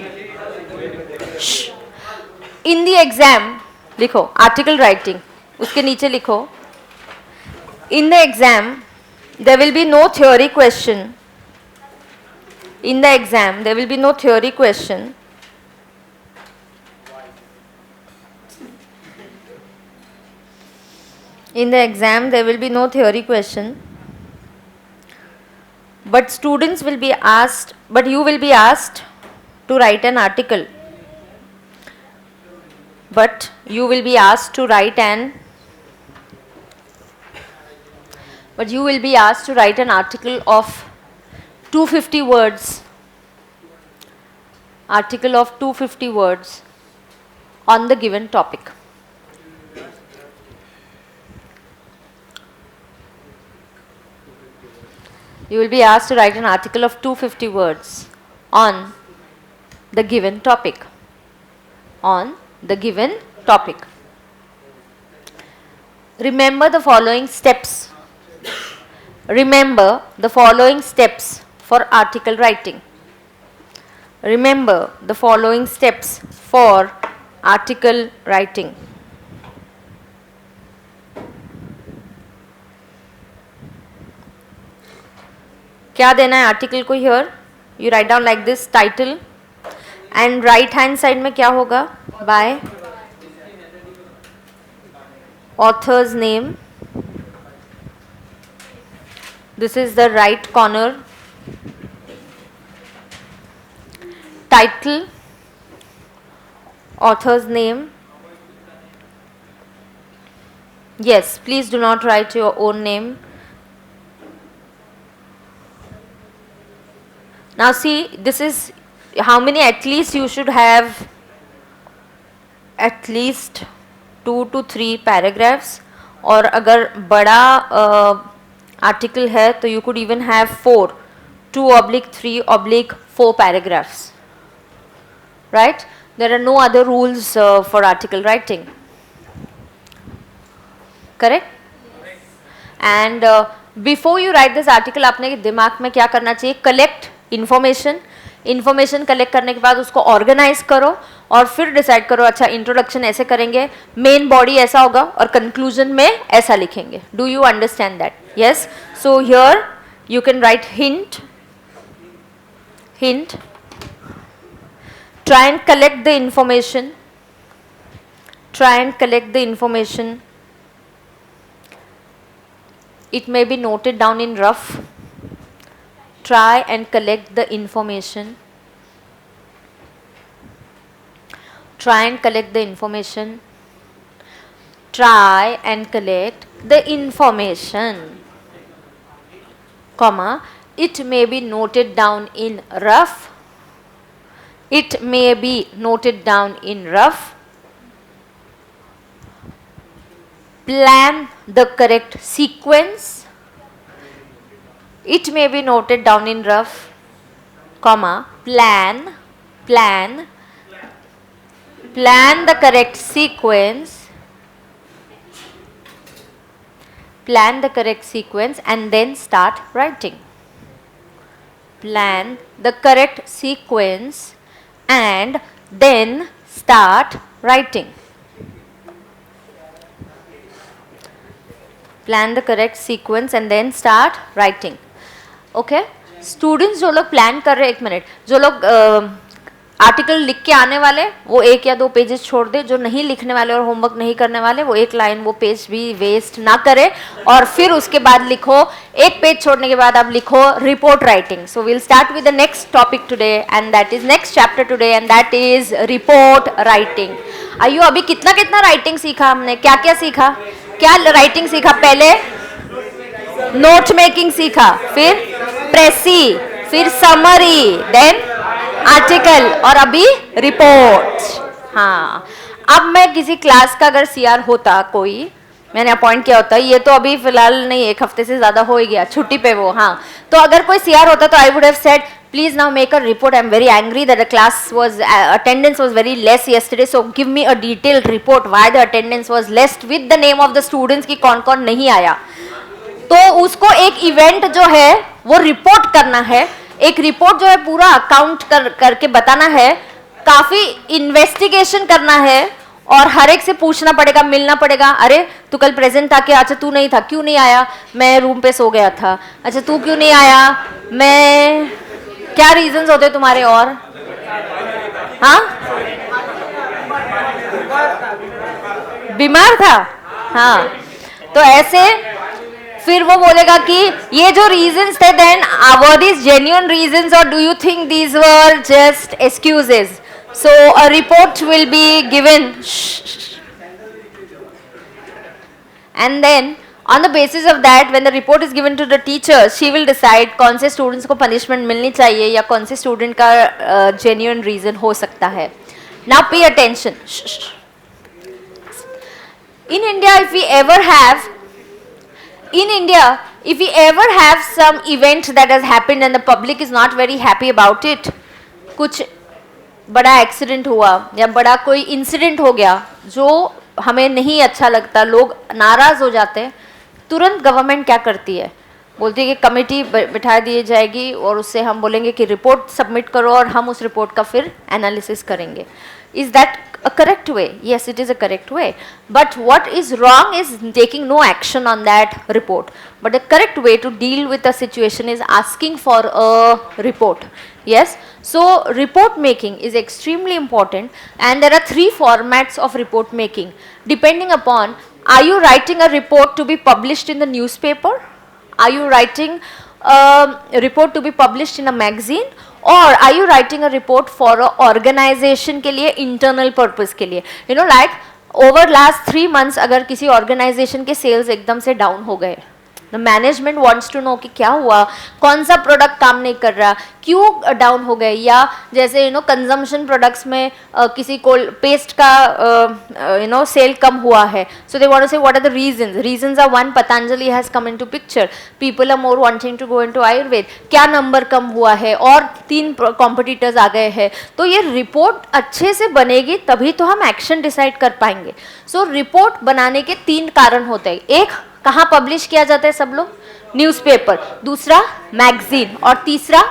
In the exam, लिखो article writing. उसके नीचे लिखो. In the exam, there will be no theory question. In the exam, there will be no theory question. In the exam, there will be no theory question. But students will be asked, but you will be asked to write an article. But you will be asked to write an article of 250 words. Article of 250 words on the given topic. You will be asked to write an article of 250 words on the given topic. On the given topic. Remember the following steps. Remember the following steps for article writing. Remember the following steps for article writing. क्या देना है article को here? You write down like this title and right hand side में क्या होगा? By authors name. This is the right corner. Title, authors name. Yes, please do not write your own name. Now see, this is how many, at least you should have at least 2 to 3 paragraphs, और अगर बड़ा article है तो you could even have 4, 2/3/4 paragraphs, right? There are no other rules for article writing, correct? And before you write this article, आपने दिमाग में क्या करना चाहिए? Collect इन्फॉर्मेशन कलेक्ट करने के बाद उसको ऑर्गेनाइज करो और फिर डिसाइड करो, अच्छा इंट्रोडक्शन ऐसे करेंगे, मेन बॉडी ऐसा होगा और कंक्लूजन में ऐसा लिखेंगे. Do you understand that? Yes. So here you can write hint. Try and collect the information. It may be noted down in rough. Try and collect the information. Try and collect the information. Comma, it may be noted down in rough. Plan the correct sequence. It may be noted down in rough, comma, plan the correct sequence. Plan the correct sequence and then start writing. Plan the correct sequence and then start writing. Plan the correct sequence and then start writing. Okay students जो लोग plan कर रहे हैं, 1 minute, जो लोग article लिख के आने वाले वो 1 या 2 पेजेस छोड़ दे. जो नहीं लिखने वाले और होमवर्क नहीं करने वाले वो 1 लाइन वो पेज भी वेस्ट ना करे और फिर उसके बाद लिखो. 1 पेज छोड़ने के बाद आप लिखो report writing. So we'll start with the next topic today and that is next chapter today and that is report writing. आइयो अभी कितना राइटिंग सीखा हमने, क्या क्या सीखा? क्या राइटिंग सीखा? पहले नोट मेकिंग सीखा, फिर प्रेसी, फिर समरी, देन आर्टिकल और अभी रिपोर्ट. हाँ, अब मैं किसी क्लास का अगर सीआर होता, कोई मैंने अपॉइंट किया होता, ये तो अभी फिलहाल नहीं, 1 हफ्ते से ज्यादा हो ही गया छुट्टी पे वो. हाँ, तो अगर कोई सीआर होता तो I would have said please now make a report. I'm very angry that the class was attendance was very less yesterday, so give me a detailed report why the attendance was less with the name of the students कि कौन कौन नहीं आया. तो उसको एक event जो है वो रिपोर्ट करना है, एक रिपोर्ट जो है पूरा अकाउंट करके बताना है, काफी इन्वेस्टिगेशन करना है और हर एक से पूछना पड़ेगा, मिलना पड़ेगा। अरे तू कल प्रेजेंट था क्या? अच्छा तू नहीं था, क्यों नहीं आया? मैं रूम पे सो गया था। अच्छा तू क्यों नहीं आया? मैं, क्या रीजंस होते तुम्हारे? और हाँ, बीमार था। हाँ, तो ऐसे फिर वो बोलेगा कि ये जो रीजंस थे, then were these genuine reasons or do you think these were just excuses? So a report will be given, and then on the basis of that, when the report is given to the teacher, she will decide कौन से students को punishment मिलनी चाहिए या कौन से student का genuine reason हो सकता है. Now pay attention. In India, if we ever have some event that has happened and the public is not very happy about it, कुछ बड़ा एक्सीडेंट हुआ या बड़ा कोई इंसिडेंट हो गया जो हमें नहीं अच्छा लगता, लोग नाराज हो जाते हैं, तुरंत गवर्नमेंट क्या करती है? बोलती है कि कमेटी बिठा दी जाएगी और उससे हम बोलेंगे कि रिपोर्ट सबमिट करो और हम उस रिपोर्ट का फिर एनालिसिस करेंगे. Is that a correct way? Yes, it is a correct way. But what is wrong is taking no action on that report. But the correct way to deal with a situation is asking for a report. Yes. So report making is extremely important, and there are 3 formats of report making. Depending upon, are you writing a report to be published in the newspaper? Are you writing a report to be published in a magazine? और are you writing a report for a organization के लिए, internal purpose के लिए? You know, like over last 3 months अगर किसी organization के sales एकदम से down हो गए, the management wants to know कि क्या हुआ, कौन सा प्रोडक्ट काम नहीं कर रहा, क्यों डाउन हो गए, या जैसे यू नो कंजम्पशन प्रोडक्ट्स में किसी को पेस्ट का यू नो सेल कम हुआ है, so they want to say what are the reasons are one, Patanjali has come into picture, people are more wanting to go into Ayurveda, क्या नंबर कम हुआ है और 3 कॉम्पिटिटर्स आ गए हैं. तो ये रिपोर्ट अच्छे से बनेगी तभी तो हम एक्शन डिसाइड कर पाएंगे. सो रिपोर्ट बनाने के 3 कारण होते हैं. एक, कहाँ पब्लिश किया जाता है सब लोग? न्यूज़पेपर. दूसरा मैगजीन, और तीसरा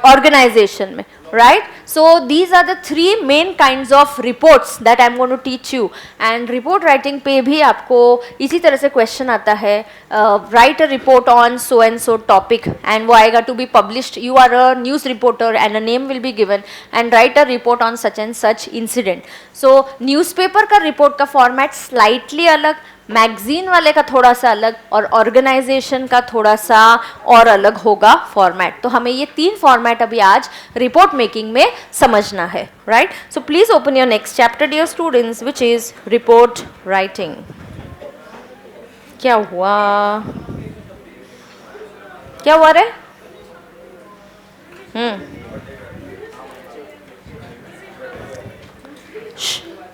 ऑर्गेनाइजेशन में. Right. So these are the 3 main kinds of reports that I am going to teach you. And report writing पे भी आपको इसी तरह से क्वेश्चन आता है, right a report on so and so topic and वो आएगा to be published. You are a news reporter and a name will be given and write a report on such and such incident. So newspaper का report का format slightly अलग, magazine वाले का थोड़ा सा अलग, और ऑर्गेनाइजेशन का थोड़ा सा और अलग होगा फॉर्मेट. तो हमें ये 3 फॉर्मेट अभी आज रिपोर्ट मेकिंग में समझना है. Right. So please open your next chapter dear students, which is report writing. क्या हुआ? क्या हुआ रे?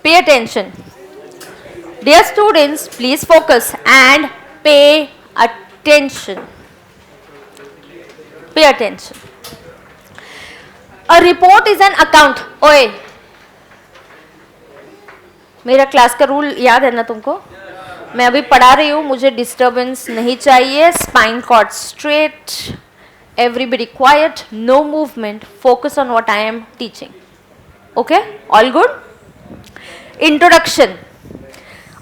Pay attention. Dear students, please focus and pay attention. Pay attention. A report is an account. ओए, मेरा क्लास का रूल याद है ना तुमको? मैं अभी पढ़ा रही हूँ, मुझे डिस्टर्बेंस नहीं चाहिए. Spine cord straight, everybody quiet, no movement, focus on what I am teaching. Okay, all good? Introduction.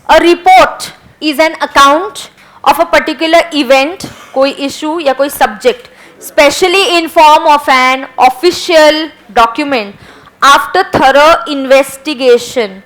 A report is an account of a particular event, कोई issue या कोई subject, specially in form of an official document after thorough investigation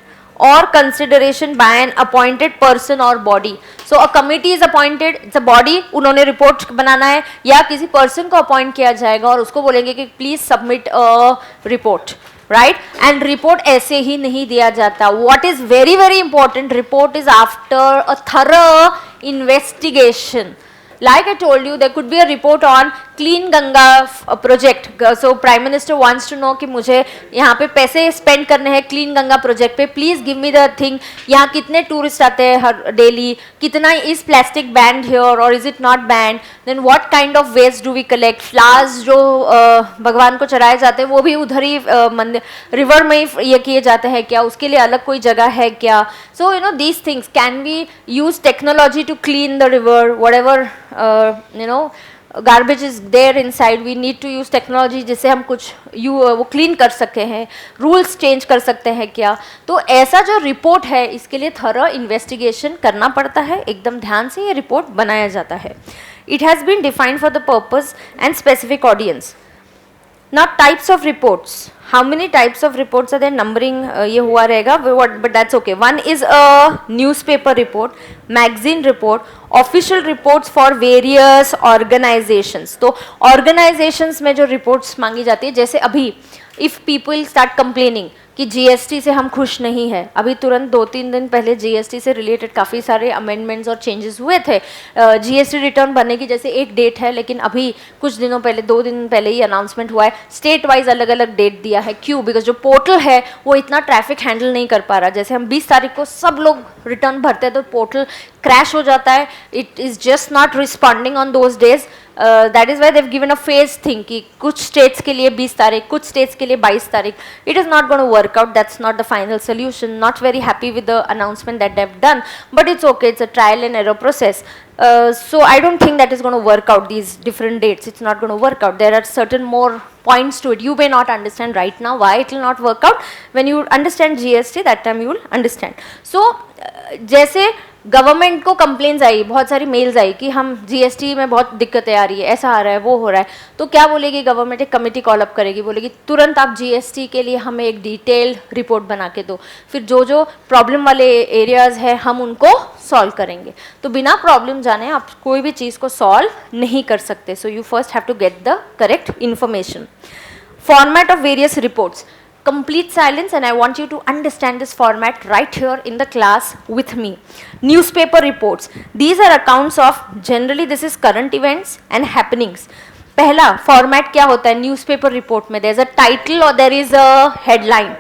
or consideration by an appointed person or body. So a committee is appointed, it's a body, उन्होंने report बनाना है, या किसी person को appoint किया जाएगा और उसको बोलेंगे कि please submit a report. Right? And report ऐसे ही नहीं दिया जाता. What is very very important, report is after a thorough investigation. Like I told you, there could be a report on Clean Ganga project. So Prime Minister wants to know कि मुझे यहाँ पे पैसे spend करने हैं Clean Ganga project पे. Please give me the thing. यहाँ कितने tourists आते हैं हर daily? कितना is plastic banned here or is it not banned? Then what kind of waste do we collect? Flowers जो भगवान को चढ़ाए जाते हैं वो भी उधर ही मंदिर river में ही ये किए जाते हैं क्या? उसके लिए अलग कोई जगह है क्या? So you know these things, can we use technology to clean the river? Whatever you know garbage is there inside, we need to use technology जिससे हम कुछ वो क्लीन कर सकते हैं. रूल्स चेंज कर सकते हैं क्या? तो ऐसा जो रिपोर्ट है इसके लिए थॉरो इन्वेस्टिगेशन करना पड़ता है, एकदम ध्यान से ये रिपोर्ट बनाया जाता है. It has been defined for the purpose and specific audience. Now types of reports. How many types of reports are there? Numbering ये हुआ रहेगा, but that's okay. One is a newspaper report, magazine report, official reports for various organizations. तो organizations में जो reports मांगी जाती है, जैसे अभी if people start complaining कि जीएसटी से हम खुश नहीं है, अभी तुरंत 2-3 दिन पहले जीएसटी से रिलेटेड काफ़ी सारे अमेंडमेंट्स और चेंजेस हुए थे. जीएसटी रिटर्न बनने की जैसे एक डेट है, लेकिन अभी कुछ दिनों पहले 2 दिन पहले ही अनाउंसमेंट हुआ है. स्टेट वाइज अलग अलग डेट दिया है. क्यों? बिकॉज जो पोर्टल है वो इतना ट्रैफिक हैंडल नहीं कर पा रहा. जैसे हम 20 तारीख को सब लोग रिटर्न भरते हैं तो पोर्टल क्रैश हो जाता है. It is just not responding on those days. That is why they've given a phase thing कि कुछ स्टेट्स के लिए 20 तारीख, कुछ स्टेट्स के लिए 22 तारीख. It is not going to work out. That's not the final solution. Not very happy with the announcement that they've done, but it's okay. It's a trial and error process. So I don't think that is going to work out, these different dates. It's not going to work out. There are certain more points to it. You may not understand right now why it will not work out. When you understand GST, that time you will understand. So जैसे government को complaints आई, बहुत सारी mails आई कि हम GST में बहुत दिक्कतें आ रही है, ऐसा आ रहा है, वो हो रहा है. तो क्या बोलेगी गवर्नमेंट? एक कमेटी कॉल अप करेगी, बोलेगी तुरंत आप जीएसटी के लिए हमें एक डिटेल रिपोर्ट बना के दो. फिर जो जो प्रॉब्लम वाले एरियाज है हम उनको सॉल्व करेंगे. तो बिना प्रॉब्लम जाने आप कोई भी चीज़ को सॉल्व नहीं कर सकते. So you first have to get the correct information. Format of various reports. Complete silence, and I want you to understand this format right here in the class with me. Newspaper reports. These are accounts of, generally this is current events and happenings. पहला format क्या होता है newspaper report में? There is a title or there is a headline.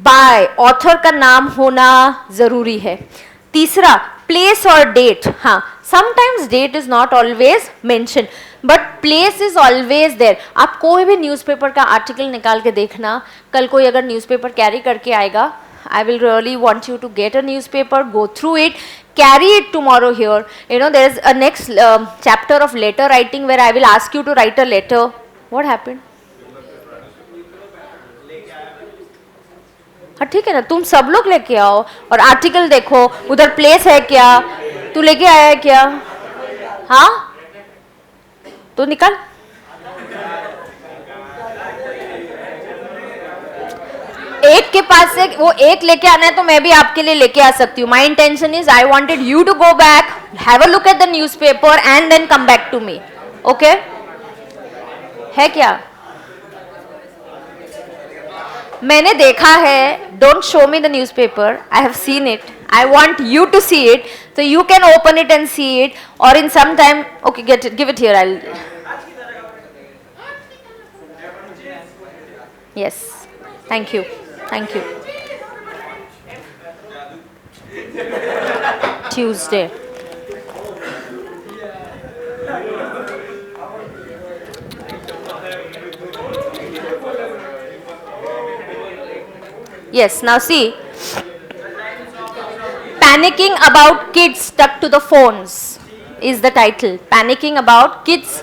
By author का नाम होना ज़रूरी है. तीसरा place or date. हाँ, sometimes date is not always mentioned, but place is always there. आप कोई भी न्यूज़पेपर का आर्टिकल निकाल के देखना, कल कोई अगर न्यूज़पेपर कैरी करके आएगा, I will really want you to get a newspaper, go through it, carry it tomorrow here. You know there is a next chapter of letter writing where I will ask you to write a letter. What happened? हाँ ठीक है ना, तुम सब लोग लेके आओ और आर्टिकल देखो, उधर प्लेस है क्या, तू लेके आया है क्या? हाँ तो निकल. एक के पास से वो एक लेके आना है तो मैं भी आपके लिए लेके आ सकती हूँ. My intention is I wanted you to go back, have a look at the newspaper and then come back to me. Okay है क्या? मैंने देखा है. Don't show me the newspaper, I have seen it. I want you to see it, so you can open it and see it, or in some time, okay, get it, give it here. I'll. Yes, thank you, thank you. Tuesday. Yes, now see. Panicking about kids stuck to the phones is the title. Panicking about kids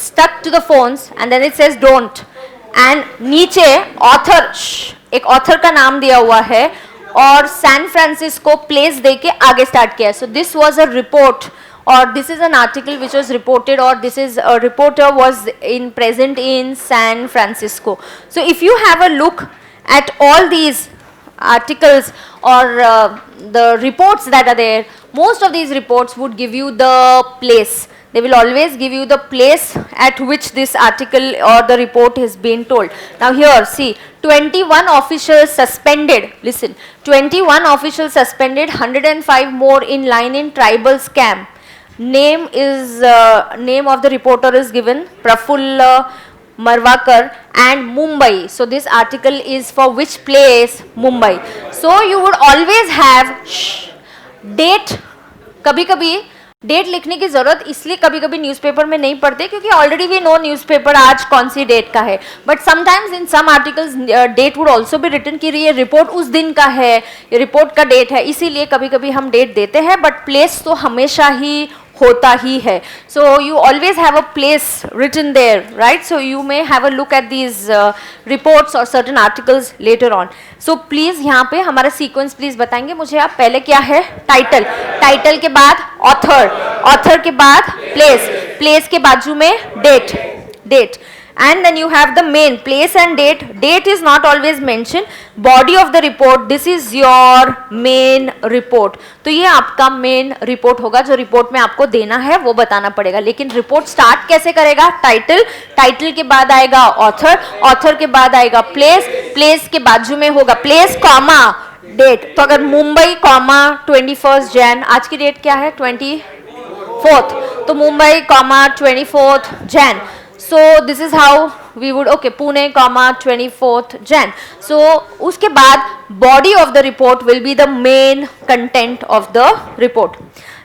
stuck to the phones, and then it says don't. And नीचे author, एक author का नाम दिया हुआ है और San Francisco place they के आगे स्टार्ट किया. So this was a report, or this is an article which was reported, or this is a reporter was present in San Francisco. So if you have a look at all these articles or the reports that are there, most of these reports would give you the place. They will always give you the place at which this article or the report has been told. Now here, see, 21 officials suspended. Listen, 21 officials suspended, 105 more in line in tribal scam. name of the reporter is given, Prafulla Marwakar and Mumbai. So this article is for which place? Mumbai. So you would always have date. कभी कभी date लिखने की जरूरत इसलिए कभी कभी newspaper में नहीं पढ़ते क्योंकि ऑलरेडी वी नो न्यूज़पेपर आज कौन सी डेट का है, but sometimes in some articles date would also be written कि ये रिपोर्ट उस दिन का है, ये रिपोर्ट का डेट है, इसीलिए कभी कभी हम डेट देते हैं, बट प्लेस तो हमेशा ही होता ही है. So you always have a place written there, right? So you may have a look at these reports और certain articles later on. So please यहाँ पे हमारा सीक्वेंस प्लीज बताएंगे मुझे आप. पहले क्या है? टाइटल. टाइटल के बाद ऑथर. ऑथर के बाद प्लेस. प्लेस के बाजू में date. Date. And then you have the main, place and date. Date is not always mentioned. Body of the report, this is your main report. तो ये आपका main report होगा जो report में आपको देना है वो बताना पड़ेगा. लेकिन report start कैसे करेगा? Title. Title के बाद आएगा author. Author के बाद आएगा place. Place के बाजू में होगा place, comma, date. तो अगर मुंबई, comma, 21st Jan, आज की डेट क्या है? 24th. तो Mumbai, comma, 24th Jan. So this is how we would, okay, Pune, comma, 24th Jan. So उसके बाद body of the report will be the main content of the report.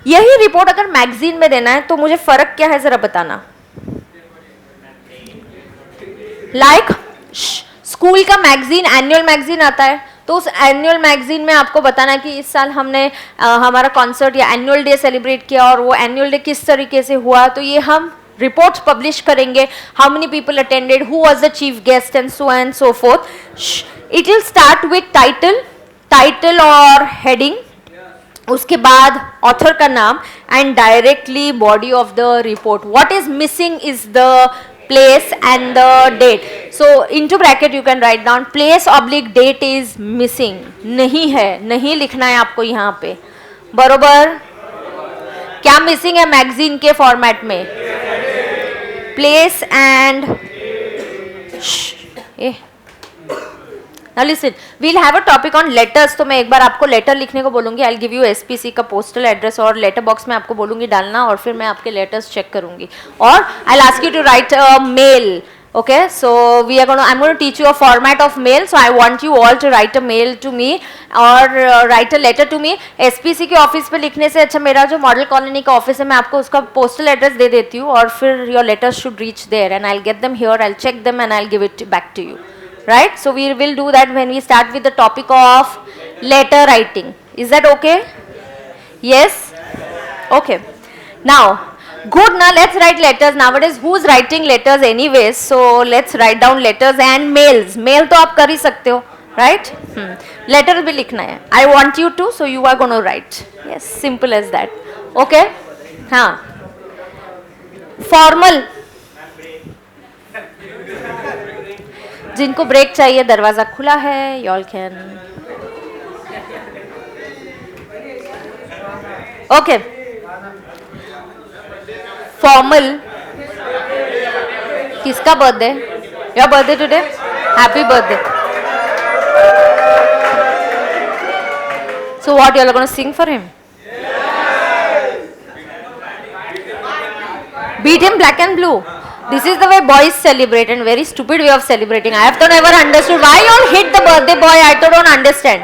यही report अगर magazine में देना है तो मुझे फर्क क्या है जरा बताना. Like स्कूल का मैगजीन, एनुअल मैगजीन आता है, तो उस एनुअल मैगजीन में आपको बताना कि इस साल हमने हमारा कॉन्सर्ट या एनुअल डे सेलिब्रेट किया और वो एनुअल डे किस तरीके से हुआ, तो ये हम रिपोर्ट्स पब्लिश करेंगे. How many people attended, who was the chief guest and so fourth. It will start with title. Title और हेडिंग, उसके बाद ऑथर का नाम and directly body of the report. What is missing is the place and the date. So into bracket you can write down place oblique date is missing. नहीं है, नहीं लिखना है आपको यहाँ पे, बरोबर? क्या मिसिंग है मैगजीन के फॉर्मेट में? Place and Now listen, we'll have a topic on letters. तो मैं एक बार आपको लेटर लिखने को बोलूँगी. I'll give you SPC का पोस्टल एड्रेस और लेटर बॉक्स में आपको बोलूँगी डालना और फिर मैं आपके लेटर्स चेक करूँगी. और I'll ask you to write a mail. Okay, so I'm going to teach you a format of mail. So I want you all to write a mail to me or write a letter to me. SPC के office पे लिखने से अच्छा मेरा जो model colony का office है मैं आपको उसका पोस्टल एड्रेस दे देती हूँ और फिर your letters should reach there and I'll get them here. I'll check them and I'll give it back to you. Right? So we will do that when we start with the topic of letter writing. Is that okay? Yes? Okay. Now, good. Now let's write letters. Nowadays, who's writing letters anyways? So let's write down letters and mails. Mail तो आप कर ही सकते हो, right? Letter भी लिखना है. I want you to, so you are going to write. Yes, simple as that. Okay? हाँ. Formal. जिनको ब्रेक चाहिए दरवाजा खुला है. y'all can. Okay. Formal. किसका birthday? Your birthday today? Happy birthday. So what y'all are going to sing for him? Beat him black and blue. This is the way boys celebrate and very stupid way of celebrating. I have to never understood why you all hit the birthday boy. I to don't understand.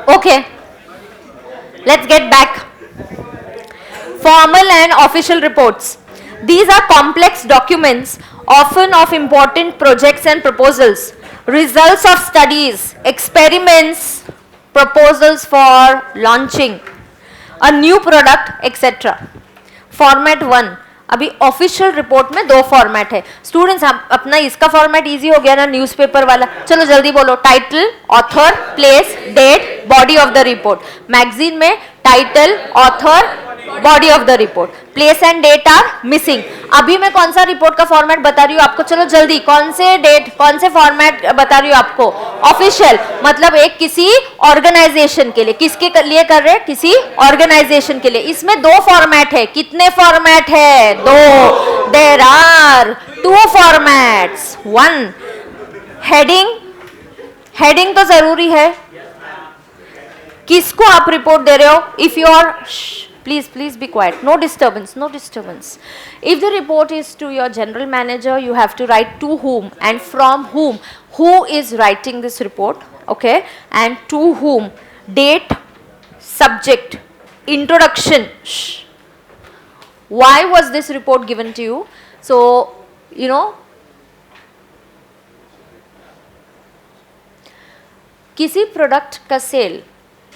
Okay, let's get back. Formal and official reports. These are complex documents, often of important projects and proposals, results of studies, experiments, proposals for launching a new product, etc. Format 1. अभी official report में 2 format है. Students अपना इसका format easy हो गया ना newspaper वाला. चलो जल्दी बोलो. Title, author, place, date, body of the report. Magazine में title, author, body of the report, place and date are missing. अभी मैं कौन सा रिपोर्ट का फॉर्मेट बता रही हूँ आपको, चलो जल्दी, कौन से डेट, कौन से फॉर्मेट बता रही हूँ आपको, ऑफिशियल, मतलब एक किसी ऑर्गेनाइजेशन के लिए, किसके लिए कर रहे हैं, किसी ऑर्गेनाइजेशन के लिए। इसमें दो फॉर्मेट है, कितने फॉर्मेट है, दो, there are two formats, one heading, heading तो जरूरी है, किसको आप रिपोर्ट दे रहे हो, if you are, please be quiet, no disturbance, no disturbance. If the report is to your general manager, you have to write to whom and from whom, who is writing this report, okay, and to whom, date, subject, introduction. Why was this report given to you? So you know, किसी product का cell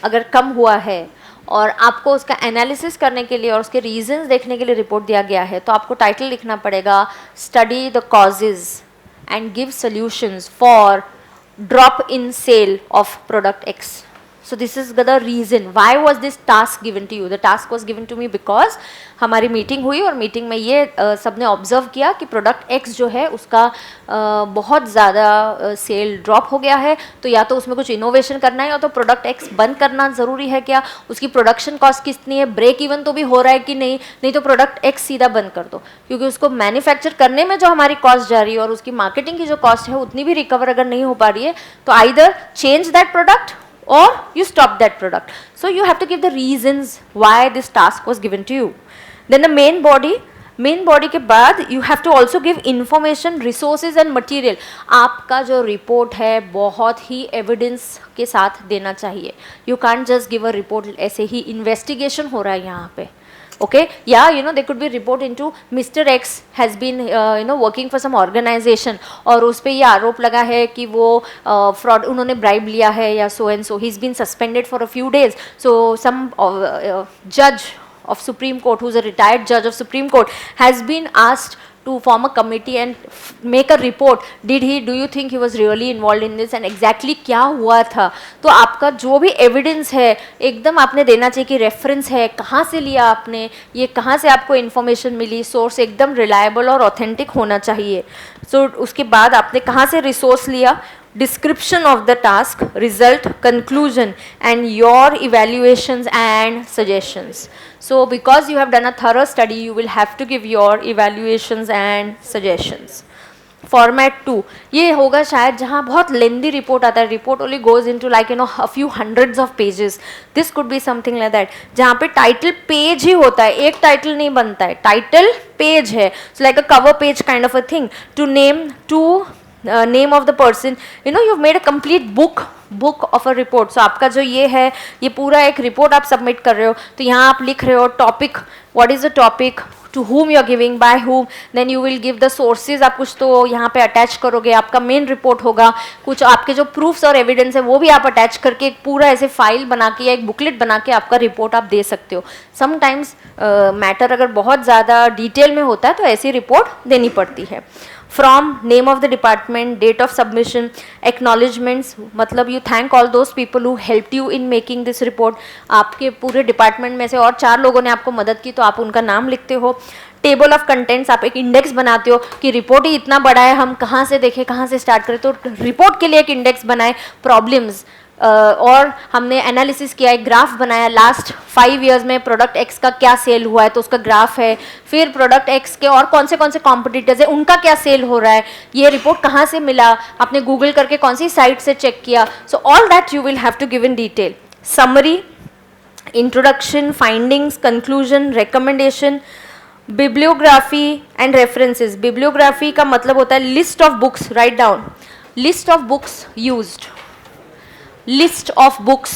अगर कम हुआ है और आपको उसका analysis करने के लिए और उसके रीजंस देखने के लिए रिपोर्ट दिया गया है, तो आपको टाइटल लिखना पड़ेगा, study the causes and give solutions for drop in sale of product X. So this is the reason why was this task given to you. The task was given to me because हमारी meeting हुई और meeting में ये सबने observe किया कि product x जो है उसका बहुत ज़्यादा सेल ड्रॉप हो गया है, तो या तो उसमें कुछ इनोवेशन करना है या तो प्रोडक्ट एक्स बंद करना ज़रूरी है क्या, उसकी प्रोडक्शन कॉस्ट कितनी है, ब्रेक इवन तो भी हो रहा है कि नहीं, नहीं तो प्रोडक्ट एक्स सीधा बंद कर दो, क्योंकि उसको मैन्युफैक्चर करने में जो हमारी कॉस्ट जा रही है और उसकी मार्केटिंग की जो कॉस्ट है उतनी भी रिकवर अगर नहीं हो पा रही है, तो either change that product or you stop that product. So you have to give the reasons why this task was given to you. Then the main body के बाद you have to also give information, resources and material. आपका जो report है बहुत ही evidence के साथ देना चाहिए. You can't just give a report ऐसे ही, investigation हो रहा है यहाँ पे. Okay, yeah, you know, there could be report into Mr. X has been working for some organization और उस पे ये आरोप लगा है कि वो fraud, उन्होंने bribe लिया है या so and so, he's been suspended for a few days. So some judge of Supreme Court, who's a retired judge of Supreme Court, has been asked to form a committee and make a report. Do you think he was really involved in this and exactly क्या हुआ था. तो आपका जो भी evidence है एकदम आपने देना चाहिए कि reference है, कहाँ से लिया आपने, ये कहाँ से आपको information मिली, source एकदम reliable और authentic होना चाहिए. So उसके बाद आपने कहाँ से resource लिया, description of the task, result, conclusion and your evaluations and suggestions. So because you have done a thorough study, you will have to give your evaluations and suggestions. Format 2 ये होगा शायद जहाँ बहुत lengthy report आता है, report only goes into like a few hundreds of pages. This could be something like that जहाँ पे title page ही होता है, एक title नहीं बनता है, title page है, so like a cover page kind of a thing to name of the person, you've made a complete book of a report. So आपका जो ये है, ये पूरा एक report आप submit कर रहे हो, तो यहाँ आप लिख रहे हो topic, what is the topic, to whom you are giving, by whom, then you will give the sources, आप कुछ तो यहाँ पे attach करोगे, आपका main report होगा, कुछ आपके जो proofs और evidence है वो भी आप attach करके एक पूरा ऐसे file बना के या एक booklet बना के आपका report आप दे सकते हो. Sometimes matter अगर बहुत ज़्यादा detail में होता है तो ऐसी report देनी पड़ती है. From name of the department, date of submission, acknowledgements, मतलब you thank all those people who helped you in making this report. आपके पूरे डिपार्टमेंट में से और 4 लोगों ने आपको मदद की तो आप उनका नाम लिखते हो. टेबल ऑफ कंटेंट्स, आप एक इंडेक्स बनाते हो कि रिपोर्ट ही इतना बड़ा है, हम कहाँ से देखें, कहाँ से स्टार्ट करें, तो रिपोर्ट के लिए एक इंडेक्स बनाए. प्रॉब्लम्स, और हमने एनालिसिस किया, एक ग्राफ बनाया, लास्ट 5 इयर्स में प्रोडक्ट एक्स का क्या सेल हुआ है तो उसका ग्राफ है, फिर प्रोडक्ट एक्स के और कौन से कॉम्पिटिटर्स है उनका क्या सेल हो रहा है, ये रिपोर्ट कहाँ से मिला, आपने गूगल करके कौन सी साइट से चेक किया. So all that you will have to give in detail. Summary, introduction, findings, conclusion, recommendation, bibliography and references. Bibliography का मतलब होता है list of books, write down, list of books used, list of books,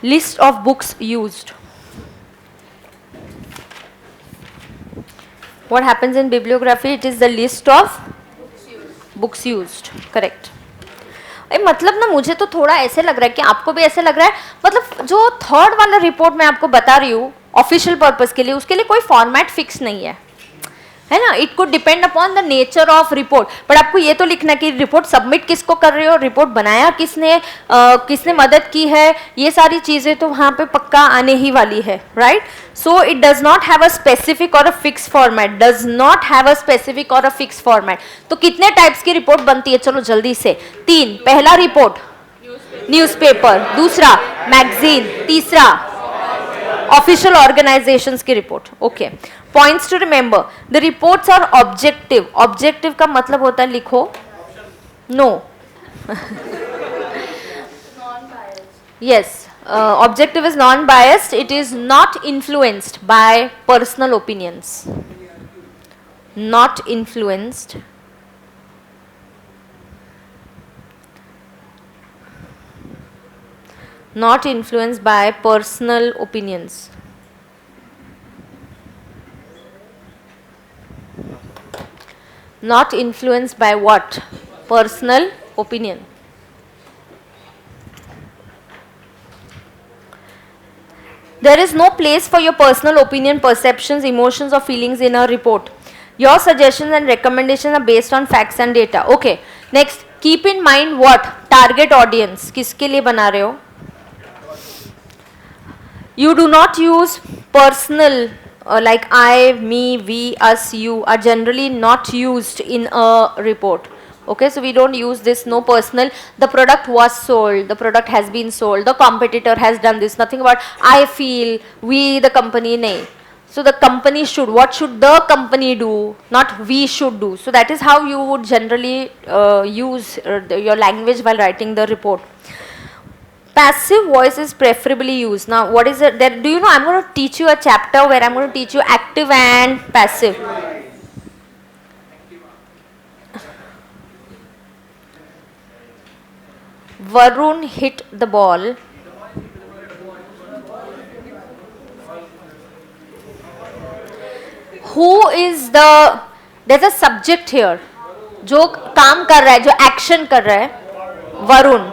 list of books used. What happens in bibliography? It is the list of books used. Correct. मतलब ना मुझे तो थोड़ा ऐसे लग रहा है कि आपको भी ऐसे लग रहा है, मतलब जो थर्ड वाला रिपोर्ट मैं आपको बता रही हूँ ऑफिशियल पर्पस के लिए, उसके लिए कोई फॉर्मेट फिक्स नहीं है. है ना. It could depend upon the nature of report. But आपको ये तो लिखना कि रिपोर्ट सबमिट किसको कर रहे हो, रिपोर्ट बनाया किसने, किसने मदद की है, ये सारी चीजें तो वहां पे पक्का आने ही वाली है. Right. So it does not have a specific or a fix format. Does not have a specific or a fix format. तो कितने टाइप्स की रिपोर्ट बनती है, चलो जल्दी से. 3. पहला रिपोर्ट न्यूज़पेपर, दूसरा मैगजीन, तीसरा ऑफिशियल ऑर्गेनाइजेशंस की report. Okay. Points to remember. The reports are objective. Objective का मतलब होता है, लिखो, no. Yes, objective is non-biased. It is not influenced by personal opinions. Not influenced by personal opinions. Not influenced by what? Personal opinion. There is no place for your personal opinion, perceptions, emotions or feelings in a report. Your suggestions and recommendations are based on facts and data. Okay. Next, keep in mind what? Target audience. किसके लिए बना रहे हो? You do not use personal like I, me, we, us, you are generally not used in a report. Okay, so we don't use this, no personal. The product was sold, the product has been sold, the competitor has done this, nothing about I feel, we, the company, nay. So the company should, what should the company do, not we should do. So that is how you would generally use your language while writing the report. Passive voice is preferably used. Now what is it that, do you know, I'm going to teach you a chapter where I'm going to teach you active and passive. Varun hit the ball. Who is the, there's a subject here. जो काम कर रहा है, जो action कर रहा है, Varun.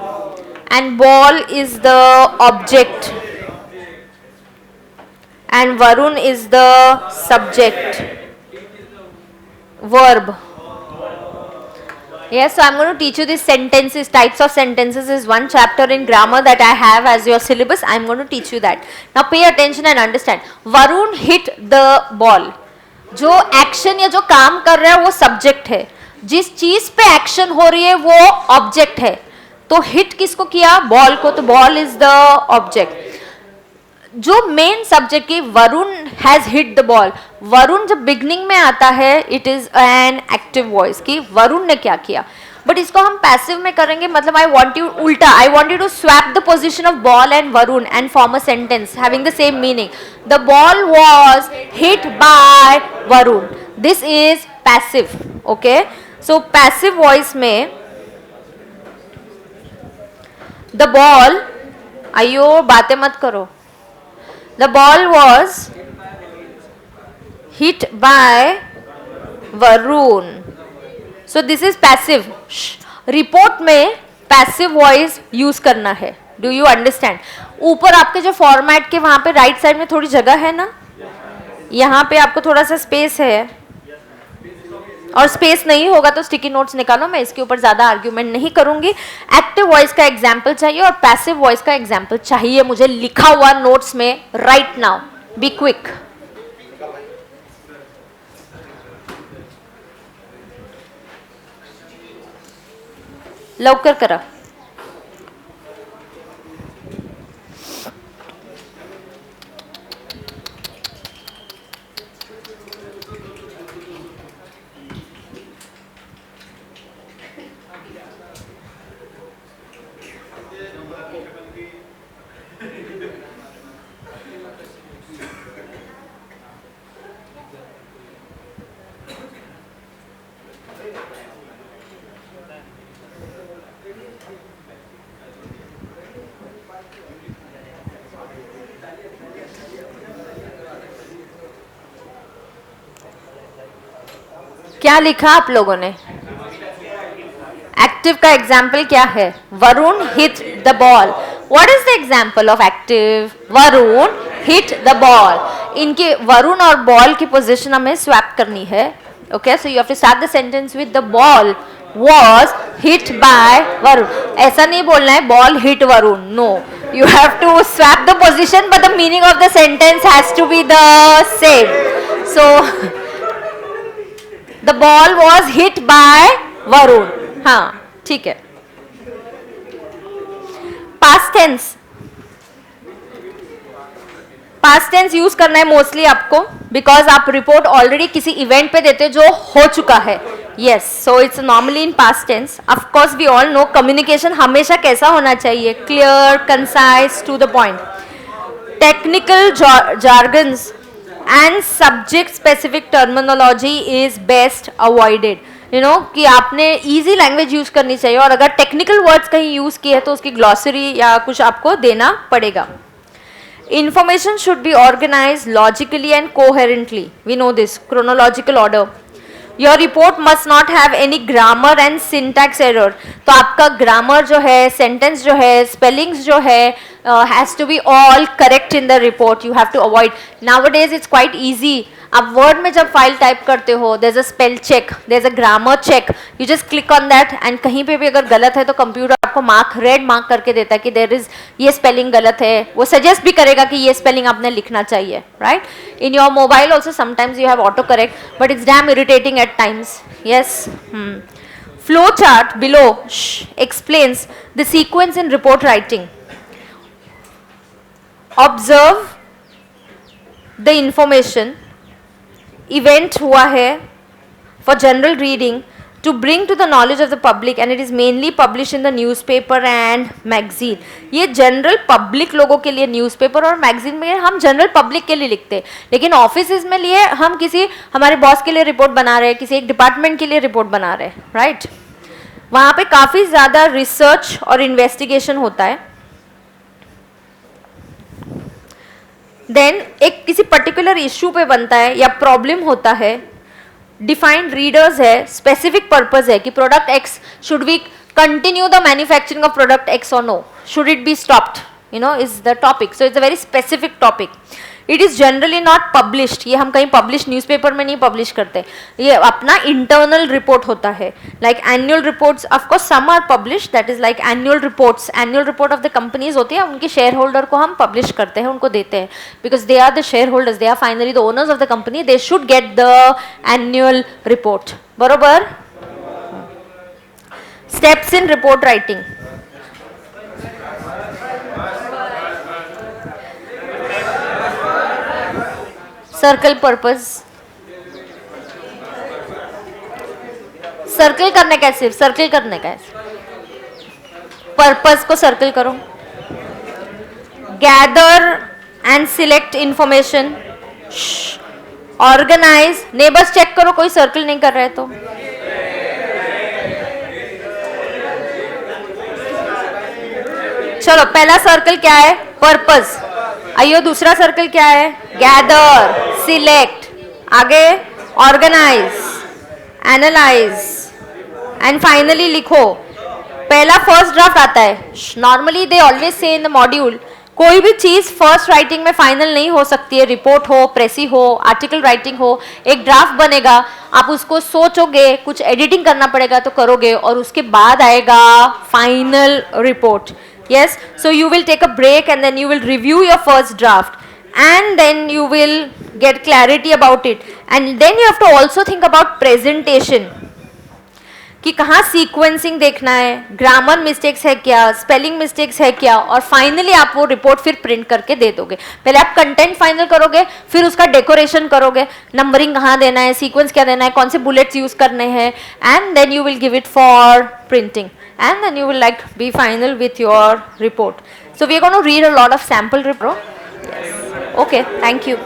And ball is the object. And Varun is the subject. Verb. Yes, so I'm going to teach you these sentences, types of sentences is one chapter in grammar that I have as your syllabus. I'm going to teach you that. Now pay attention and understand. Varun hit the ball. जो action या जो काम कर रहा है वो subject है. जिस चीज पे action हो रही है वो object है. तो hit किसको किया? Ball को. तो ball is the object. जो मेन सब्जेक्ट की Varun has hit the ball, Varun जब बिगनिंग में आता है it is an active voice की वरुण ने क्या किया. बट इसको हम पैसिव में करेंगे, मतलब आई वांट यू उल्टा, I want you to swap the position of ball and Varun and form a sentence having the same meaning. The ball was hit by Varun. This is passive. Okay, so passive voice में the ball, आइयो बातें मत करो. The ball was hit by Varun. So this is passive. Report में passive voice use करना है. Do you understand? ऊपर आपके जो format के वहाँ पे right side में थोड़ी जगह है ना, यहाँ पे आपको थोड़ा सा space है, और स्पेस नहीं होगा तो स्टिकी नोट्स निकालो. मैं इसके ऊपर ज्यादा आर्ग्यूमेंट नहीं करूंगी. एक्टिव वॉइस का एग्जाम्पल चाहिए और पैसिव वॉइस का एग्जाम्पल चाहिए मुझे लिखा हुआ नोट्स में राइट नाउ. Be quick. लवकर करा. क्या लिखा आप लोगों ने? एक्टिव का एग्जाम्पल क्या है? Varun hit the ball. What is the example of active? Varun hit the ball. इनके वरुण और बॉल की पोजीशन हमें स्वैप करनी है. Okay, so you have to start the sentence with the ball was hit by Varun. ऐसा नहीं बोलना है ball hit Varun. No, you have to swap the position, but the meaning of the sentence has to be the same. So the ball was hit by Varun. हाँ, ठीक है. Past tense. Past tense use करना है mostly आपको, because आप report already किसी event पे देते हो जो हो चुका है. Yes, so it's normally in past tense. Of course we all know communication हमेशा कैसा होना चाहिए, clear, concise, to the point. Technical jargons and subject specific terminology is best avoided. You know कि आपने इजी लैंग्वेज यूज करनी चाहिए, और अगर टेक्निकल वर्ड्स कहीं यूज किए तो उसकी ग्लॉसरी या कुछ आपको देना पड़ेगा. Information should be organized logically and coherently. We know this, chronological order. Your report must not have any grammar and syntax error. तो आपका grammar जो है, sentence जो है, spellings जो है, has to be all correct in the report. You have to avoid. Nowadays it's quite easy. आप word में जब फाइल टाइप करते हो, there's a spell check, there's a grammar check. You just click on that and कहीं पे भी अगर गलत है तो कंप्यूटर आपको मार्क, रेड मार्क करके देता है कि there is ये स्पेलिंग गलत है. वो सजेस्ट भी करेगा कि ये स्पेलिंग आपने लिखना चाहिए, right? In your mobile also sometimes you have autocorrect, but it's damn irritating at times. Yes. Flow chart below explains the sequence in report writing. Observe the information. Event हुआ है for general reading to bring to the knowledge of the public, and it is mainly published in the newspaper and magazine. ये general public लोगों के लिए newspaper और magazine में हम general public के लिए लिखते हैं, लेकिन ऑफिस में लिए हम किसी हमारे बॉस के लिए रिपोर्ट बना रहे हैं, किसी एक डिपार्टमेंट के लिए रिपोर्ट बना रहे हैं, राइट? वहाँ पे काफ़ी ज़्यादा रिसर्च और इन्वेस्टिगेशन होता है. देन एक किसी पर्टिकुलर इशू पे बनता है या प्रॉब्लम होता है, डिफाइंड रीडर्स है, स्पेसिफिक पर्पस है कि product X, should we continue the manufacturing of product X or no, should it be stopped, you know, is the topic. So it's a very specific topic. It is generally not published. ये हम कहीं publish newspaper में नहीं publish करते, ये अपना internal report होता है. Like annual reports, of course some are publish, that is like annual reports. Annual report of the companies होती है, उनके शेयर होल्डर को हम पब्लिश करते हैं, उनको देते हैं, because they are the shareholders, they are finally the owners of the company, they should get the annual report. बरोबर. Steps in report writing. Circle purpose. Circle करने का है, सिर्फ सर्कल करने का है, पर्पस को सर्कल करो. Gather and select information. Organise. Neighbours check करो कोई सर्कल नहीं कर रहे तो. चलो, पहला सर्कल क्या है? पर्पस. आइयो, दूसरा सर्कल क्या है? गैदर, सिलेक्ट, आगे ऑर्गेनाइज, एनालाइज एंड फाइनली लिखो. पहला फर्स्ट ड्राफ्ट आता है. Normally they always say in the module, कोई भी चीज फर्स्ट राइटिंग में फाइनल नहीं हो सकती है. रिपोर्ट हो, प्रेसी हो, आर्टिकल राइटिंग हो, एक ड्राफ्ट बनेगा, आप उसको सोचोगे, कुछ एडिटिंग करना पड़ेगा तो करोगे, और उसके बाद आएगा final report. Yes, so you will take a break and then you will review your first draft and then you will get clarity about it, and then you have to also think about presentation कि कहाँ sequencing देखना है, grammar mistakes है क्या, spelling mistakes है क्या, और finally आप वो रिपोर्ट फिर प्रिंट करके दे दोगे. पहले आप कंटेंट फाइनल करोगे, फिर उसका डेकोरेशन करोगे, नंबरिंग कहाँ देना है, सीक्वेंस क्या देना है, कौन से बुलेट्स यूज करने हैं, and then you will give it for printing, and then you will like be final with your report. So we are going to read a lot of sample report. Yes. Okay, thank you.